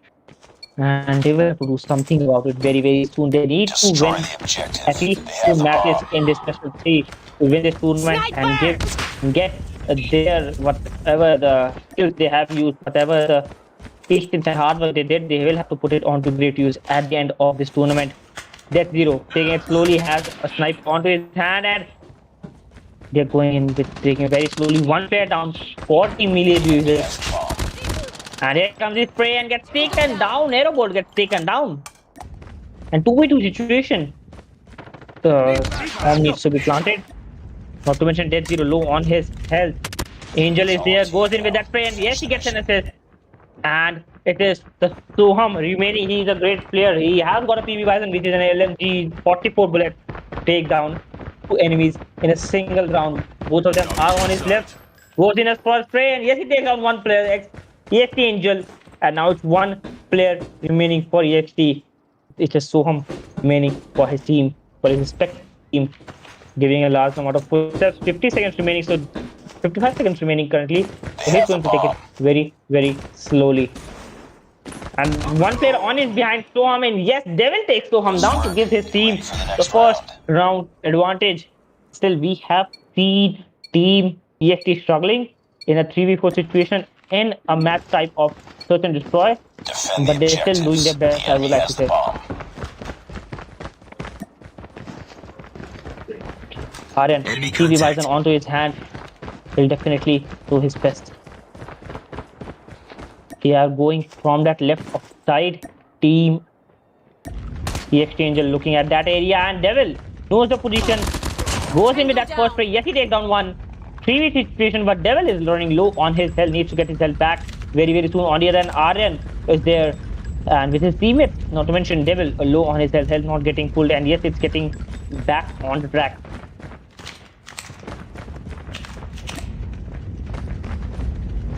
and they will have to do something about it very soon. They need to Destroy win the objective. at least They 2 have the matches bomb. in this special 3 to win this tournament and get their whatever the skills they have used, whatever the patience and hard work they did, they will have to put it on to great use at the end of this tournament. Death Zero taking it slowly, has a snipe onto his hand, and they're going in with taking it very slowly. 1 player down, 40 million users. And here comes his spray and gets taken down. Aerobot gets taken down. And 2v2 situation. The bomb needs to be planted. Not to mention Death Zero low on his health. Angel is there, goes in with that spray, and yes, he gets an assist. And it is the Soham remaining. He is a great player. He has got a PB Bison, which is an LMG 44 bullet takedown 2 enemies in a single round. Both of them are on his left. Goes in as first spray, and yes, he takes down 1 player. EXP Angel, and now it's 1 player remaining for EXP. It's just Soham remaining for his team, for his respective team, giving a large amount of footsteps. 50 seconds remaining, so 55 seconds remaining currently. So he's going to take it very slowly. And 1 player on is behind Soham, and yes, Devil takes Soham down to give his team the first round advantage. Still, we have seen Team EXP struggling in a 3v4 situation in a match type of search and destroy, but they're still doing their best, I would like to say. Aryan, PB Bison onto his hand, will definitely do his best. They are going from that left side. Team EXP Angel looking at that area, and Devil knows the position. Goes in with that first spray. Yes, he takes down one. 3v situation, but Devil is running low on his health. Needs to get his health back very, very soon. On the other end, Aryan is there. And with his teammates, not to mention Devil, low on his health not getting pulled. And yes, it's getting back on the track.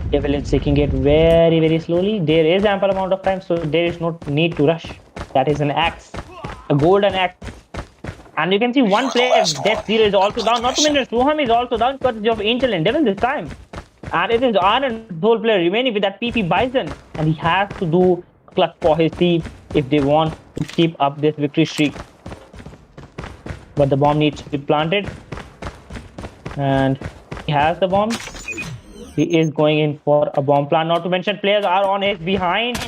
Devil is taking it very, very slowly. There is ample amount of time, so there is no need to rush. That is an axe, a golden axe. And you can see one player, Death Zero, is also down. Not to mention Soham is also down because of Angel and Devil this time. And it is Anand, whole player, remaining with that PP Bison. And he has to do clutch for his team if they want to keep up this victory streak. But the bomb needs to be planted. And he has the bomb. He is going in for a bomb plant. Not to mention players are on his behind.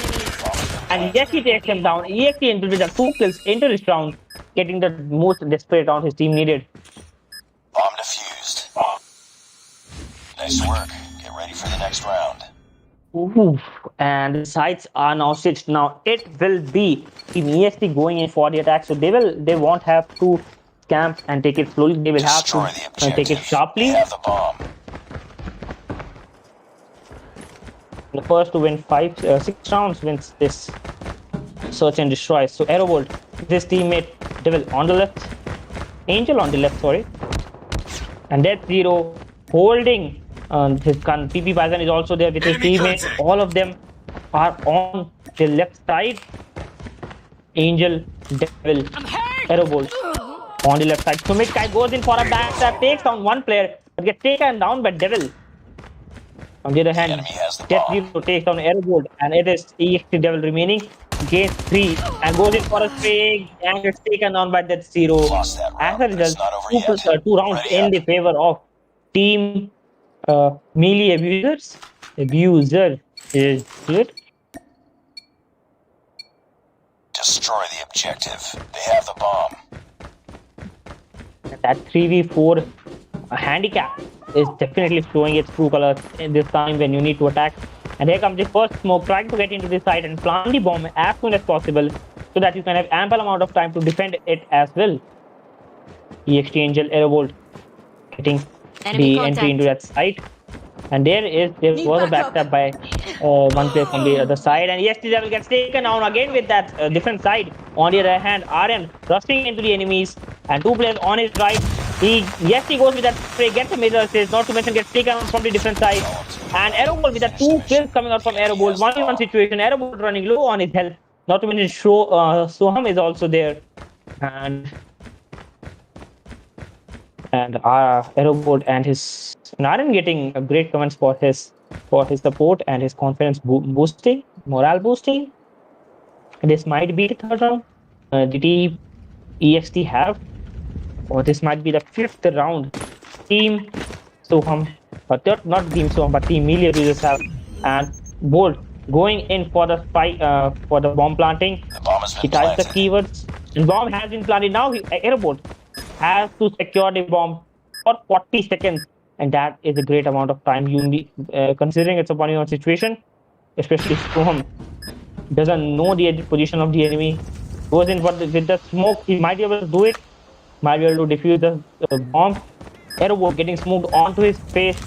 And yes, he takes him down. EXT into the 2 kills into this round, getting the most desperate round his team needed. Bomb defused. Nice work. Get ready for the next round. Oof. And the sides are now stitched. Now it will be Team EXT going in for the attack. So they won't have to camp and take it slowly. They will have Destroy to take it sharply. They have the bomb. The first to win 6 rounds wins this search and destroy. So Aerobolt, this teammate Devil on the left, Angel on the left, sorry, and Death Zero holding his gun. PP Bison is also there with his teammates. All of them are on the left side. Angel, Devil, Aerobolt on the left side. Sumit Kai goes in for a backstab, takes down one player, but gets taken down by Devil. On the other hand, Death Zero takes down Aerobolt, and it is EXT Devil remaining. Gains 3 and goes in for a spray and gets taken down by Death Zero. As a result, 2 rounds in the favor of Team Melee Abusers. Abuser is good. Destroy the objective. They have the bomb. That 3v4 handicap is definitely showing its true colors in this time when you need to attack. And here comes the first smoke, trying to get into this side and plant the bomb as soon as possible so that you can have ample amount of time to defend it as well. EXT Angel Aerobolt getting the entry into that side. And there was a backstab by one player from the other side. And EXT Devil gets taken down again with that different side. On the other hand, Aryan rushing into the enemies and 2 players on his right. He goes with that spray, gets a major assist, not to mention gets taken out from the different side. And Aerobolt with the 2 kills coming out from Aerobolt, 1v1 situation. Aerobolt running low on his health, not to mention Soham is also there. And Aerobolt and his Naren getting great comments for his support and his confidence boosting, morale boosting. This might be the 3rd round. The team EXT have. Or this might be the 5th round. Team Soham, but not Team Soham, but Team Melee Abusers have. And Bolt going in for the fight, for the bomb planting. He types the keywords. And bomb has been planted. Now Aerobolt has to secure the bomb for 40 seconds. And that is a great amount of time you need, considering it's a 1v1 situation. Especially Soham doesn't know the position of the enemy. Goes in with the smoke. He might be able to do it. Might be able to defuse the bomb. Aerobolt getting smoked onto his face,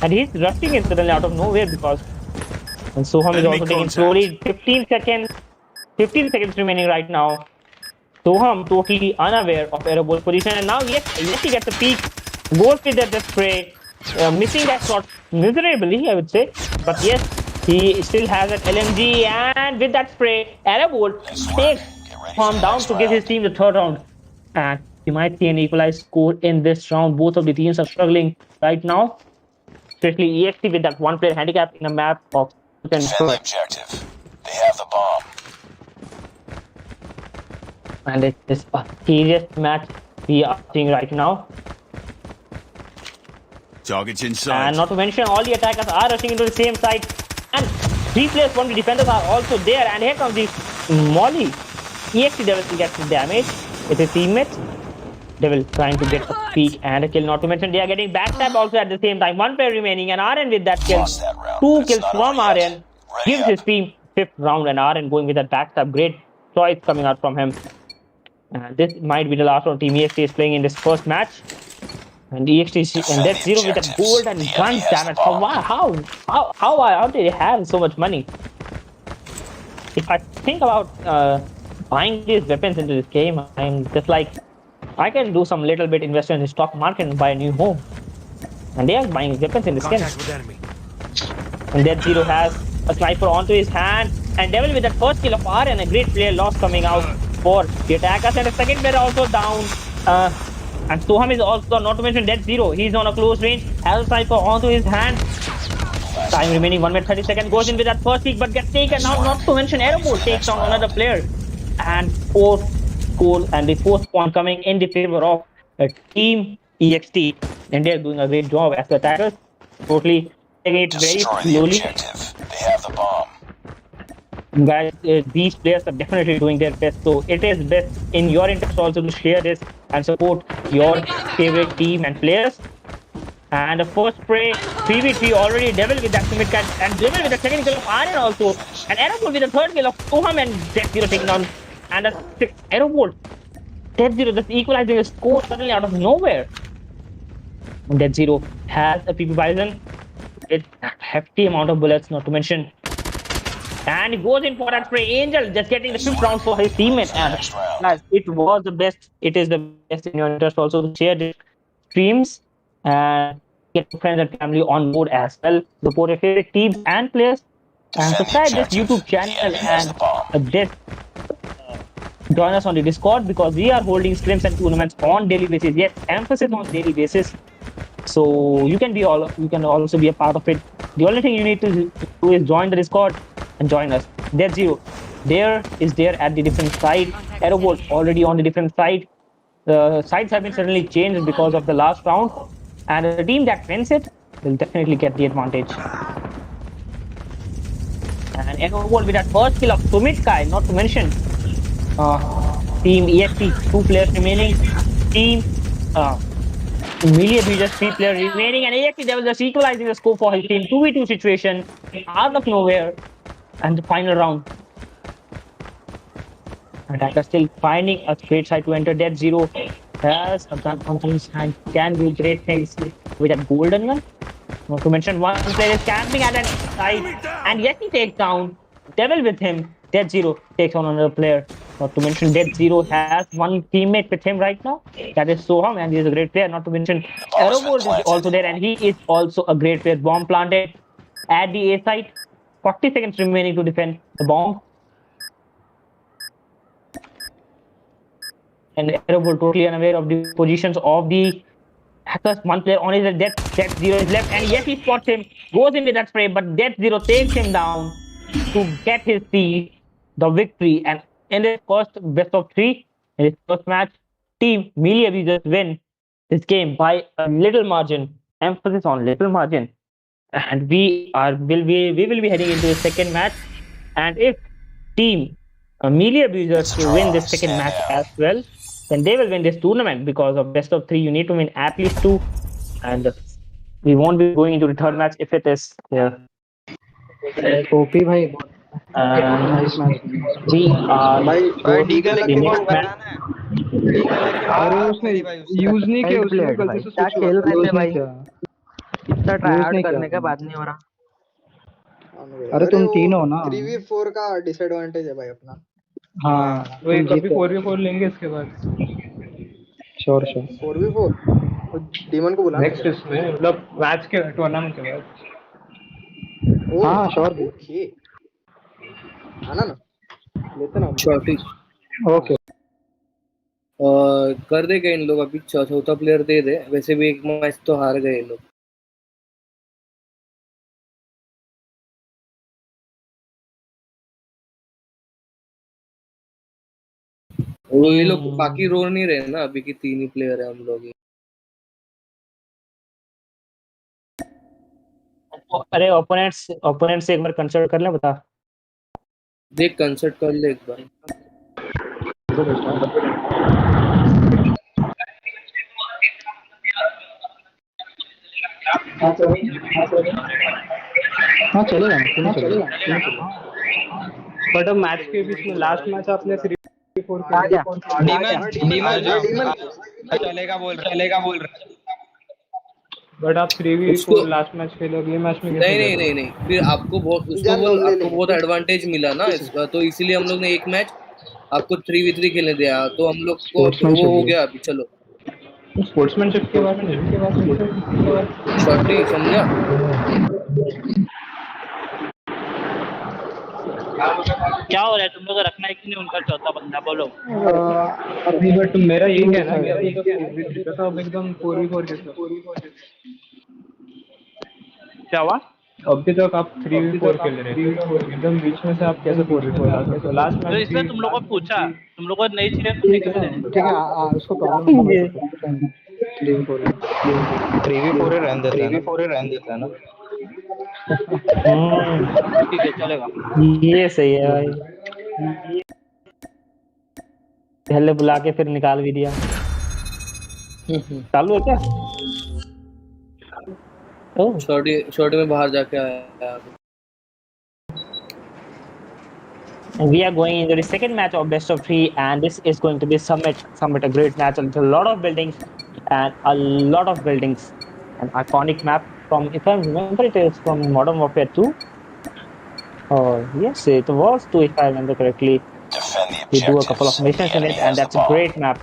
and he's rushing in suddenly out of nowhere because. And Soham is also taking slowly. 15 seconds remaining right now. Soham totally unaware of Aerobolt's position, and now yes, he gets a peek. Goes with the spray, missing that shot miserably, I would say. But yes, he still has an LMG, and with that spray, Aerobolt takes Soham down to give his team the 3rd round. And you might see an equalized score in this round. Both of the teams are struggling right now, especially EXT with that 1 player handicap in a map of. Defend the objective. They have the bomb. And it is a serious match we are seeing right now. Target's inside. And not to mention, all the attackers are rushing into the same side. And 3 players from the defenders are also there. And here comes the Molly. EXT Devil gets the damage with his teammates. Devil trying to get a peek and a kill. Not to mention, they are getting backstab also at the same time. 1 player remaining, and Aryan with that kill. 2 kills from Aryan. Gives his team 5th round, and Aryan going with that backstab. Great choice coming out from him. This might be the last round Team EXT is playing in this first match. And EXT and Defend that's the zero with a objectives. gold and The guns. enemy has Damn the it! bomb. How did they have so much money? If I think about buying these weapons into this game, I'm just like I can do some little bit investment in the stock market and buy a new home. And they are buying weapons in the skin. Contact with enemy. And that Zero has a sniper onto his hand. And Devil with that first kill of R and a great player loss coming out for the attackers. And the second player also down. And Soham is also, not to mention Dead Zero. He's on a close range. Has a sniper onto his hand. Last Time one. remaining 1 minute 30 seconds. Goes in with that first kick but gets taken Nice out. work. Not to mention Get ready for Aerobolt the takes next down another round. player. And fourth goal and the fourth point coming in the favor of Team EXT. And they're doing a great job as the attackers. Totally taking it very Destroy the slowly. objective. They have the bomb. Guys, these players are definitely doing their best. So it is best in your interest also to share this and support your favorite team and players. And the first spray, 3v3 already. Devil with that mid cat and Devil with the second kill of Aryan also. And Aerobolt with the third kill of Soham and Death Zero taking down. And a sixth Aerobolt. Death Zero just equalizing the score suddenly out of nowhere. And Death Zero has a PP Bison with a hefty amount of bullets, not to mention. And he goes in for that spray. Angel just getting the fifth round for his teammate. And guys, it was the best. It is the best in your interest also to share the streams and get your friends and family on board as well. Support your favorite teams and players. And Defend the subscribe this objective. YouTube The channel enemy has the and bomb. this join us on the Discord because we are holding scrims and tournaments on daily basis. Yes, emphasis on daily basis. So you can also be a part of it. The only thing you need to do is join the Discord and join us. Dead Zero. There at the different side. Aerobolt already on the different side. The sides have been suddenly changed because of the last round. And the team that wins it will definitely get the advantage. And Aerobolt with that first kill of Sumit Kai, not to mention Team EXT, 2 players remaining. Team Immediately just 3 players remaining, and EXT Devil just equalizing the score for his team. 2v2 situation out of nowhere, and the final round. Attacker still finding a straight side to enter. Dead Zero has a gun on his hand, can do great things with that golden gun. Not to mention one player is camping at that side, and yet he takes down Devil with him. Dead Zero takes on another player. Not to mention Dead Zero has one teammate with him right now. That is Soham, and he is a great player. Not to mention Aerobolt is also there, and he is also a great player. Bomb planted at the A site. 40 seconds remaining to defend the bomb. And Aerobolt totally unaware of the positions of the hackers. One player on his Death Zero is left, and yes, he spots him. Goes in with that spray, but Death Zero takes him down to get his team the victory. And in his first best of 3, in his first match, Team Melee Abusers win this game by a little margin. Emphasis on little margin. And we will be heading into the second match. And if Team Melee Abusers win this second match as well, then they will win this tournament because of best of 3. You need to win at least 2, and we won't be going into the third match if it is OP भाई nice match we are भाई D का the लेके कौन next match. बनाना है D का लेके अरे उसने यूज नहीं किया उसने गलती से क्या खेल रहे थे भाई इतना ट्राई हार्ड करने का बात नहीं हो रहा अरे तुम तीन हो ना 3v4 का डिसएडवांटेज है भाई अपना हाँ वही कभी 4v4 लेंगे इसके बाद श्योर 4v4 तो डीमन को बुला नेक्स्ट इसमें मतलब मैच के टूर्नामेंट के बाद हाँ श्योर ओके आना ना लेते ना श्योर ओके कर देगा इन लोग अभी चौथा प्लेयर दे दे वैसे भी एक मैच तो हार गए लोग वो ये लोग बाकी रो नहीं रहे ना अभी की 3 ही प्लेयर है हम लोग अरे ओपोनेंट से एक बार कंसल्ट कर ले बता देख कंसल्ट कर ले एक बार हाँ चलेगा बट अब मैच के बीच में लास्ट मैच आपने 3v4 डीमन चलेगा बोल रहा बट आप 3v4 उसको लास्ट मैच खेलोगे, ये मैच में नहीं कैसे नहीं खेलोगे? नहीं नहीं, फिर आपको बहुत जान लो, ले आपको ले बहुत एडवांटेज मिला ना तो इसीलिए हम लोग ने एक मैच आपको 3v3 खेलने दिया, तो हम लोग को अब वो स्पोर्ट्समैनशिप हो भी गया अभी। चलो स्पोर्ट्समैनशिप की बात नहीं। शॉर्टी समझा। क्या हो रहा है? तुम लोग को रखना है कि नहीं उनका चौथा बंदा? बोलो। अभी बट मेरा यही कहना है कि अभी तक 3v3 का था, अब एकदम 4v4 कैसे? क्या हुआ? अभी तक आप 3v4 खेल रहे थे, तो एकदम बीच में से आप कैसे 4v4 ला सकते हो? लास्ट तो मैच इसलिए भी तुम लोग को पूछा, तुम लोग को नहीं चाहिए तो ठीक निकल है जाए। ना, ठीक है। उसको प्रॉब्लम समझ सकता हूँ। 3v4 ही रहने देता है ना। ठीक है, चलेगा। ये सही है भाई, पहले बुला के फिर निकाल भी दिया। चालू है क्या? ओह, शॉर्टी शॉर्टी में बाहर जाके आया अभी। we are going into the second match of best of three, and this is going to be Summit, a great match with a lot of buildings and a lot of buildings. An iconic map from, if I remember, it is from Modern Warfare 2. Oh, yes, it was 2, if I remember correctly. Defend the We do a objectives. couple of missions The in enemy it, and has the that's a bomb. great map.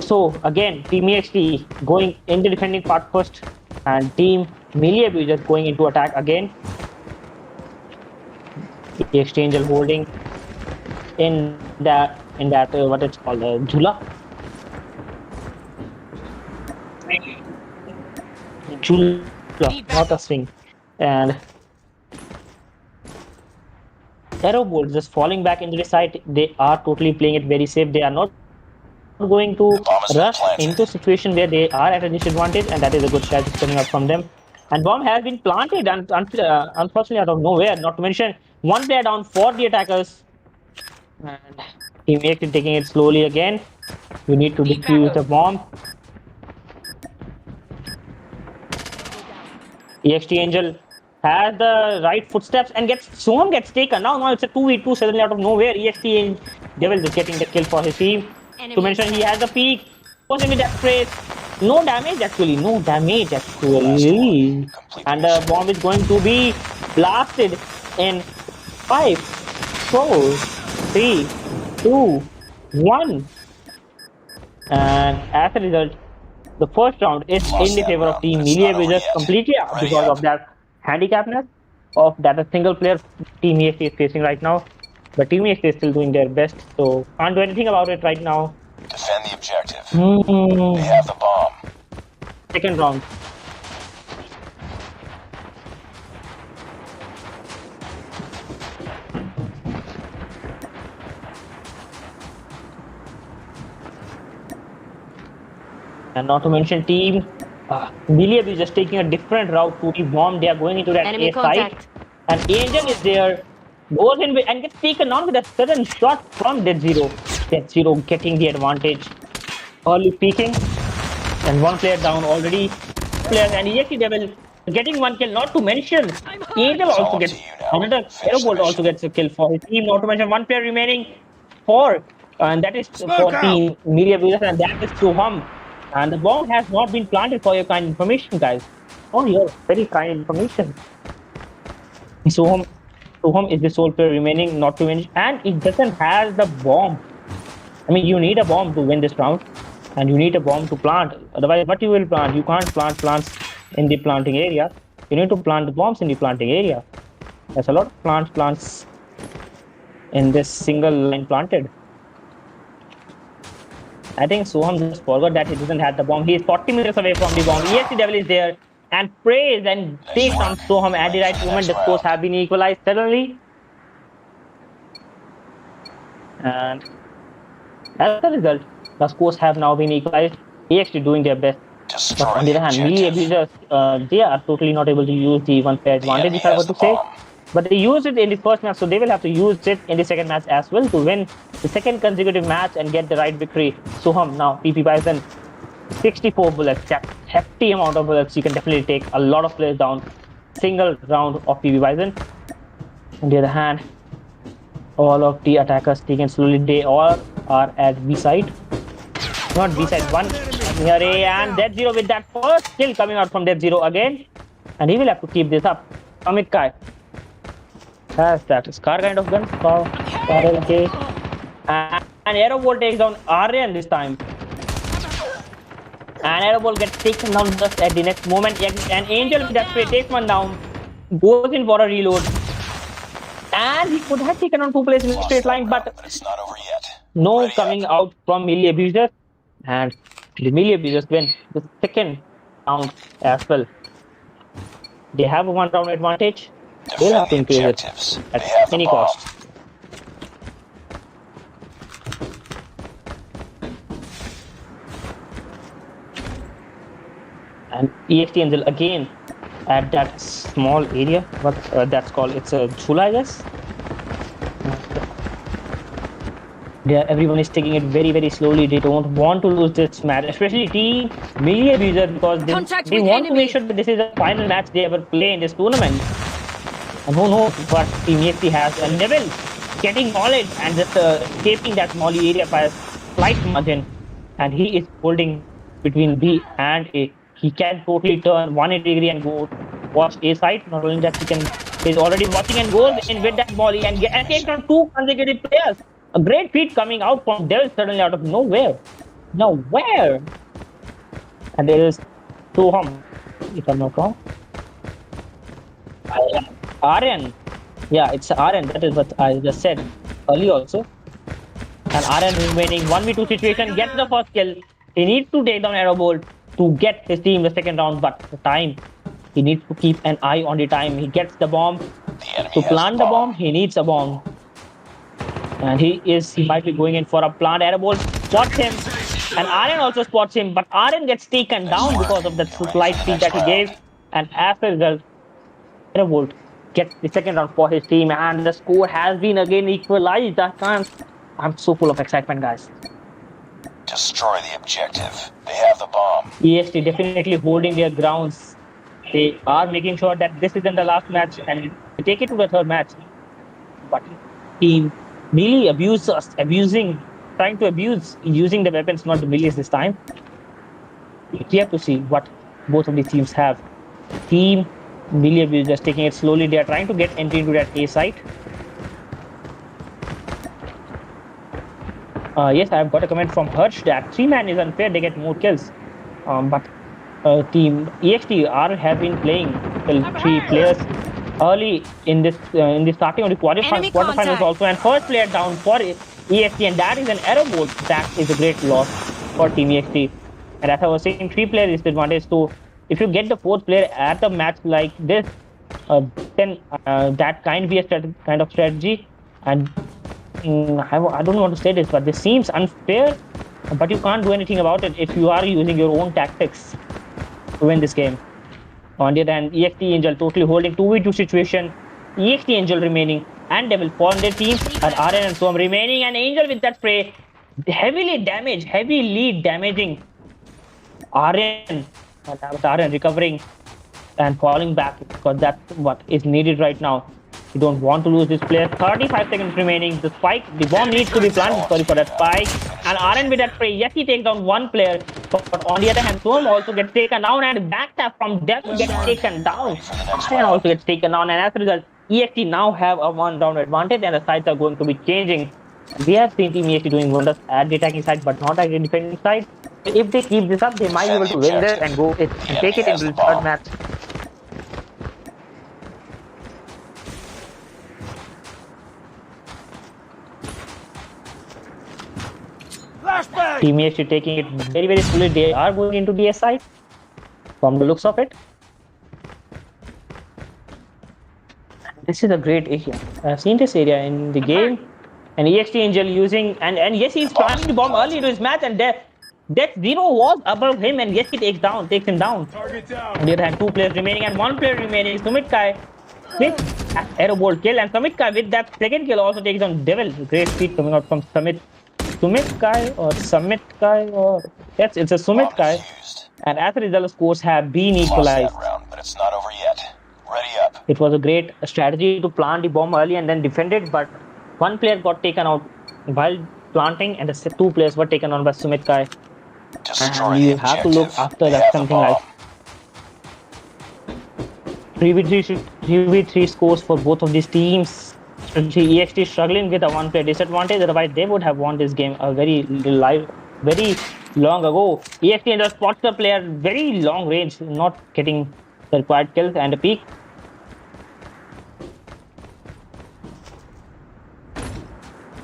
So, again, Team EXT going in the defending part first, and Team Melee Abusers going into attack again. The Exchange holding in that what it's called, Jula, not a swing, and arrow bolts just falling back into the site. They are totally playing it very safe. They are not going to rush into a situation where they are at a disadvantage, and that is a good strategy coming up from them. And bomb has been planted, and unfortunately out of nowhere. Not to mention one player down for the attackers, and Team X is taking it slowly again. We need to defuse the bomb. EXT Angel has the right footsteps and Soham gets taken. Now it's a 2v2 suddenly out of nowhere. EXT Devil is getting the kill for his team. To mention, he has the peak. Goes into that phrase. No damage actually. No damage actually. And the bomb is going to be blasted in 5, 4, 3, 2, 1. And as a result, the first round is in the favor of Team Melee Abusers completely because of that handicapness of that a single player Team EXT is facing right now. But Team EXT is still doing their best, so can't do anything about it right now. Defend the objective. They have the bomb. Second round. And not to mention Team Melee is just taking a different route to the bomb. They are going into that Enemy A site. contact. And Angel is there, goes in and gets taken on with a sudden shot from Dead Zero. Dead Zero getting the advantage. Early peeking. And one player down already. Players and EXT Devil getting one kill. Not to mention Angel also gets another arrow bolt also gets a kill for his team. Not to mention one player remaining for, and that is for Team Melee Abusers, and that is Soham. And the bomb has not been planted for your kind information, guys. Oh, your very kind information. Soham is the sole player remaining, not to mention, and it doesn't have the bomb. I mean, you need a bomb to win this round, and you need a bomb to plant. Otherwise, what you will plant? You can't plant plants in the planting area. You need to plant the bombs in the planting area. There's a lot of plants in this single line planted. I think Soham just forgot that he doesn't have the bomb. He is 40 meters away from the bomb. EXT Devil is there and prays and takes on Soham at the right moment. The scores have been equalized suddenly. And as a result, the scores have now been equalized. EXT doing their best. But on the other hand, Melee Abusers, they are totally not able to use the one player advantage, if I were to say. But they used it in the first match, so they will have to use it in the second match as well to win the second consecutive match and get the right victory. Soham now, PP Bison, 64 bullets, that hefty amount of bullets. You can definitely take a lot of players down. Single round of PP Bison. On the other hand, all of the attackers taken slowly. They all are at B side. Not B side, one near A, and Dead Zero with that first kill coming out from Dead Zero again. And he will have to keep this up. Amit Kai has that Scar kind of gun. Scar LK. And Aerobolt takes down Aryan this time. And Aerobolt gets taken down just at the next moment. And Angel with that spray takes one down. Goes in for a reload. And he could have taken on 2 players in the straight line, but it's not over yet. no Ready coming up. out from melee abusers. And the melee abusers win the second round as well. They have a 1 round advantage. They'll have to Defend the increase it objectives. They have at the any bomb. cost. And EXT Angel again at that small area. What that's called? It's a Chula, I guess. Yeah, everyone is taking it very, very slowly. They don't want to lose this match, especially Team Melee Abuser, because they want to make sure that this is the final match they ever play in this tournament. And who knows what Team EXT has. And Neville getting knowledge and just escaping that molly area by a slight margin. And he is holding between B and A. He can totally turn 180 degree and go watch A side. Not only that, he's already watching and goes in with that molly and takes on 2 consecutive players. A great feat coming out from Devil suddenly out of nowhere. Nowhere. And there is Soham, if I'm not wrong. Aryan. Yeah, it's Aryan. That is what I just said earlier also. And Aryan remaining 1v2 situation, gets the first kill. He needs to take down Aerobolt to get his team the second round, but the time, he needs to keep an eye on the time. He gets the bomb. To plant the bomb, he needs a bomb. And he might be going in for a plant. Aerobolt spots him. And Aryan also spots him, but Aryan gets taken down because of that slight peek that he gave. And as a result, Aerobolt gets the second round for his team, and the score has been again equalized. I'm so full of excitement, guys. Destroy the objective. They have the bomb. EST definitely holding their grounds. They are making sure that this isn't the last match and they take it to the third match. But Team Melee trying to abuse using the weapons, not the melees this time. We have to see what both of these teams have. Team Melee Abuse just taking it slowly. They are trying to get entry into that A site. Yes, I have got a comment from Hirsch that 3-man is unfair. They get more kills. But Team EXT have been playing till 3 players early in the starting of the quarterfinals also, and first player down for EXT, and that is an Aerobolt. That is a great loss for Team EXT. And as I was saying, 3-player disadvantage. So if you get the 4th player at a match like this, then that can be a kind of strategy. And I don't want to say this, but this seems unfair. But you can't do anything about it if you are using your own tactics to win this game. On the other hand, EXT Angel totally holding 2v2 situation. EXT Angel remaining and Devil for their team, and Aryan and Soham remaining, and Angel with that spray heavily damaging Aryan. And that was Aryan recovering and falling back, because that's what is needed right now. You don't want to lose this player. 35 seconds remaining. The bomb needs to be planted. Sorry for that spike. And Aryan with that spray, yes, he takes down 1 player. But on the other hand, Soham also gets taken down, and backstab from Devil gets taken down. Aryan also gets taken down, and as a result, EXT now have a 1-round advantage, and the sides are going to be changing. We have seen Team EXT doing wonders at the attacking side, but not at the defending side. If they keep this up, they might be able to win this and take it into the third match. Team EXT taking it very, very slowly. They are going into the A side from the looks of it. This is a great area. I've seen this area in the game. And EXT Angel using, and yes, he's planting the bomb early into his match, and Death Zero was above him, and yes, he takes him down. On the other hand, 2 players remaining and 1 player remaining. Sumit Kai with Aerobolt kill, and Sumit Kai with that second kill also takes on Devil. Great feat coming out from Summit Kai, yes, it's a Sumit Kai. And as a result, the scores have been equalized. But it's not over yet. Ready up. It was a great strategy to plant the bomb early and then defend it, but 1 player got taken out while planting, and the 2 players were taken on by Sumit Kai. Destroy And the you have to look objective. after They that have the something like bomb. 3v3 scores for both of these teams. Especially EXT struggling with a one-player disadvantage. Otherwise, they would have won this game a very long ago. EXT and the spots the player very long range, not getting the required kills and a peak.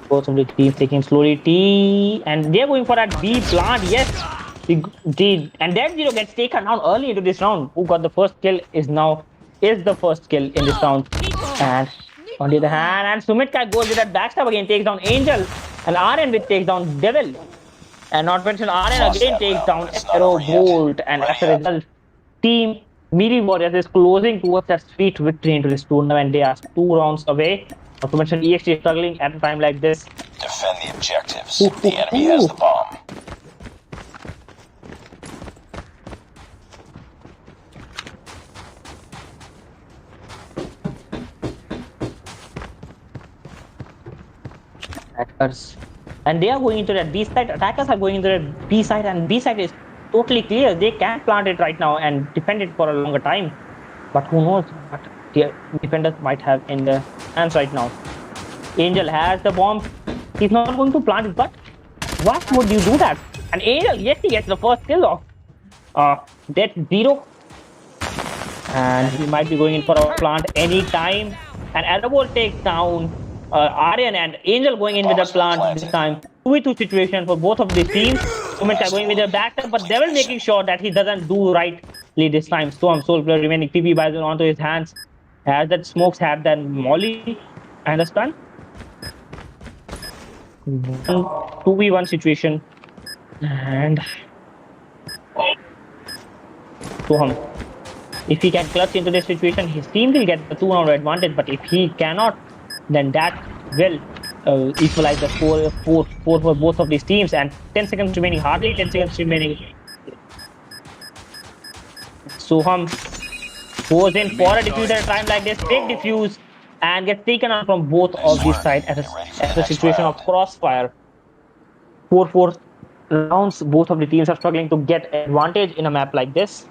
Both of the teams taking slowly T, and they're going for that B plant. Yes, and that zero gets taken down early into this round. Who got the first kill is the first kill in this round. And on the other hand, and Sumitka goes with that backstab again, takes down Angel, and RN with takes down Devil. And not mention RN Lost again that takes round, down but it's not Arrow over yet. Bolt, and as Ready a up. result, Team Melee Warriors is closing towards that sweet victory into this tournament. They are 2 rounds away. Not to mention EXT struggling at a time like this. Defend the objectives. Ooh, The ooh, enemy has ooh. the bomb. Attackers. And they are going into that B side. Attackers are going into that B side, and B side is totally clear. They can plant it right now and defend it for a longer time. But who knows what the defenders might have in their hands right now. Angel has the bomb. He's not going to plant it, but why would you do that? And Angel, yes, he gets the first kill of that zero. And he might be going in for a plant anytime. And Arabol takes down Aryan, and Angel going in with Bomb a has been plant this planted. time. 2v2 situation for both of these teams. Sumit are going with a backup, but Devil making sure that he doesn't do rightly this time. Storm Soul player remaining PP Bison onto his hands. As that smokes have that Molly and a stun. 2v1 situation. And Soham, if he can clutch into this situation, his team will get the 2-round advantage. But if he cannot, then that will equalize the score 4 for both of these teams. And 10 seconds remaining, hardly 10 seconds remaining. Soham goes in for a diffuser at a time like this, big diffuse, and gets taken out from both Nice of these work. sides Get ready for as the a next situation round. of crossfire. 4 rounds, both of the teams are struggling to get advantage in a map like this.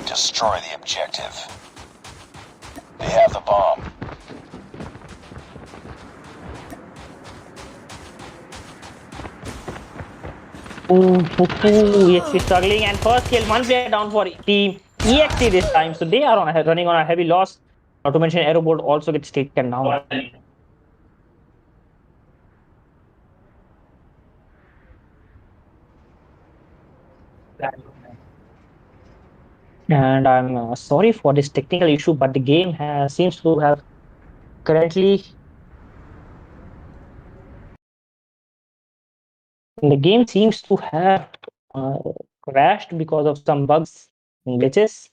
Destroy the objective. They have the bomb. EXT struggling, and first kill, one player down for team EXT this time. So they are running on a heavy loss. Not to mention Aerobolt also gets taken down. And I'm sorry for this technical issue, but the game seems to have currently uh, crashed because of some bugs and glitches.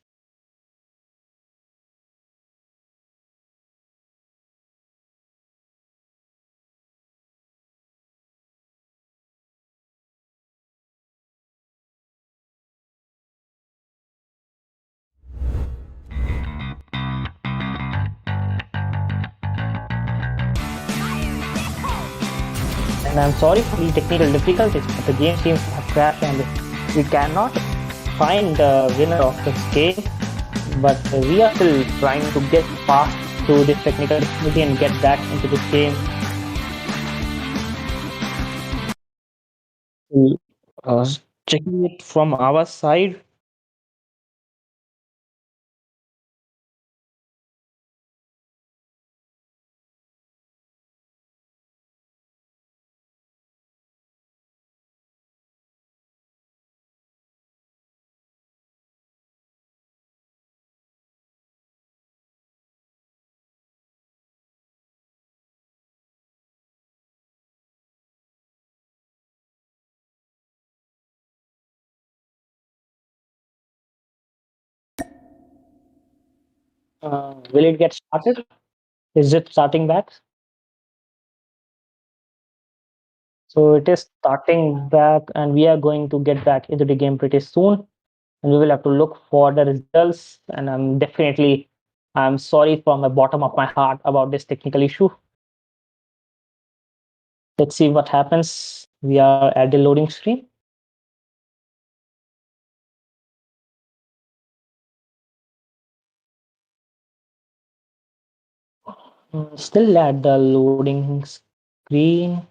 And I'm sorry for the technical difficulties, but the game seems to have crashed and we cannot find the winner of this game. But we are still trying to get past through this technical difficulty and get back into this game. Uh, Checking it from our side. Will it get started? Is it starting back? So it is starting back, and we are going to get back into the game pretty soon. And we will have to look for the results. And I'm sorry from the bottom of my heart about this technical issue. Let's see what happens. We are at the loading screen. Still at the loading screen.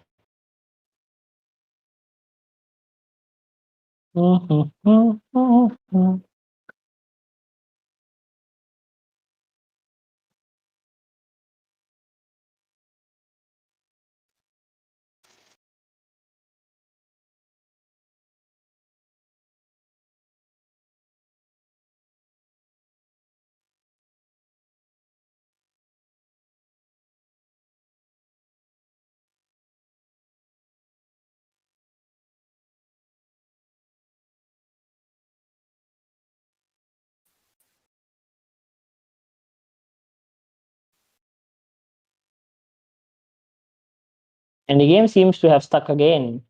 And the game seems to have stuck again.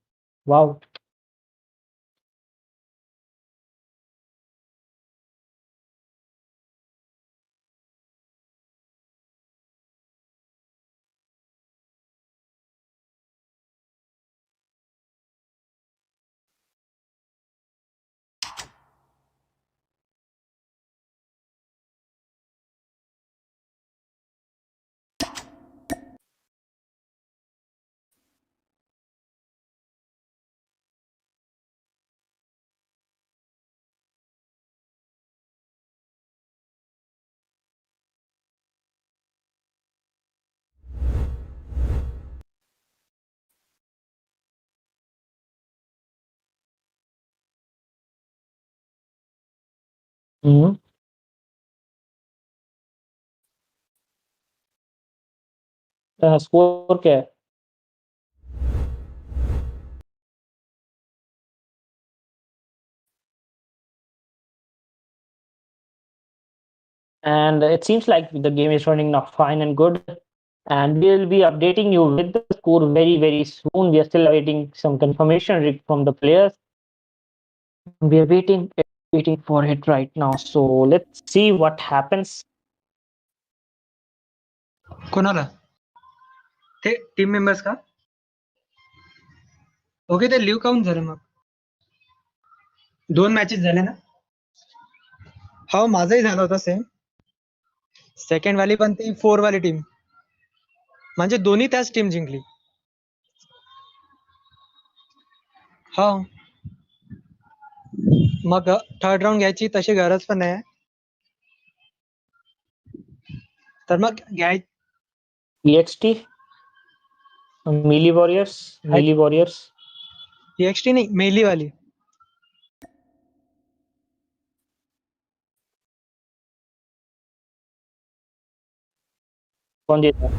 Wow. Score क्या है? And it seems like the game is running now fine and good. And we'll be updating you with the score very, very soon. We are still awaiting some confirmation from the players. We are waiting for it right now. So let's see what happens. कोणाला ते team members का okay ते live काऊन झालं मग 2 matches झाले ना हो माझाही झाला होता सेम सेकंड वाली पण ती 4 वाली टीम म्हणजे दोन्ही त्याच टीम जिंकली हो मग थर्ड राऊंड घ्यायची तशी गरज पण नाही तर मग EXT Melee Warriors EXT नाही मेली वाली कौन जीता?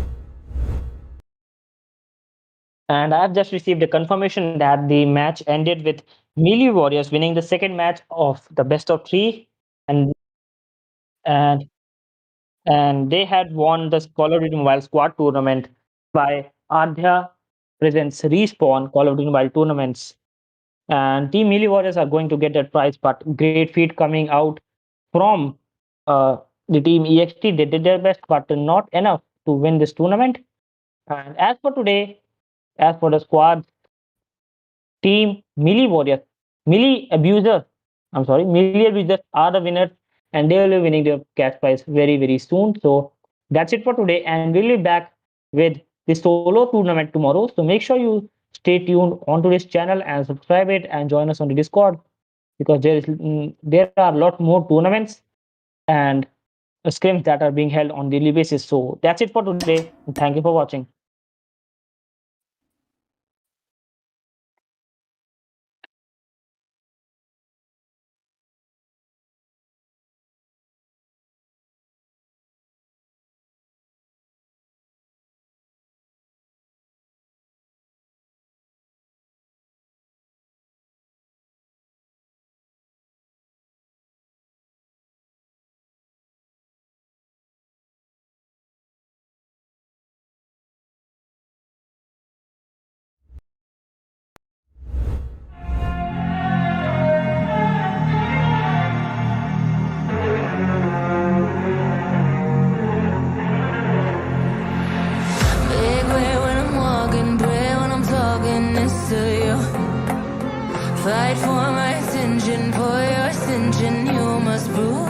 And I've just received a confirmation that the match ended with Melee Warriors winning the second match of the best of 3, and and and they had won the Call of Duty Mobile Squad tournament by ADHYAAYA presents Respawn Call of Duty Mobile tournaments. And Team Melee Warriors are going to get that prize, but great feat coming out from the team EXT. They did their best, but not enough to win this tournament. And as for today, as for the squad, Team Melee Warriors, Melee Abusers, Melee Abusers are the winners, and they will be winning their cash prize very, very soon. So that's it for today, and we'll be back with the solo tournament tomorrow. So make sure you stay tuned onto this channel and subscribe it and join us on the Discord, because there are a lot more tournaments and scrims that are being held on daily basis. So that's it for today. Thank you for watching. Fight for my attention, for your ascension. You must prove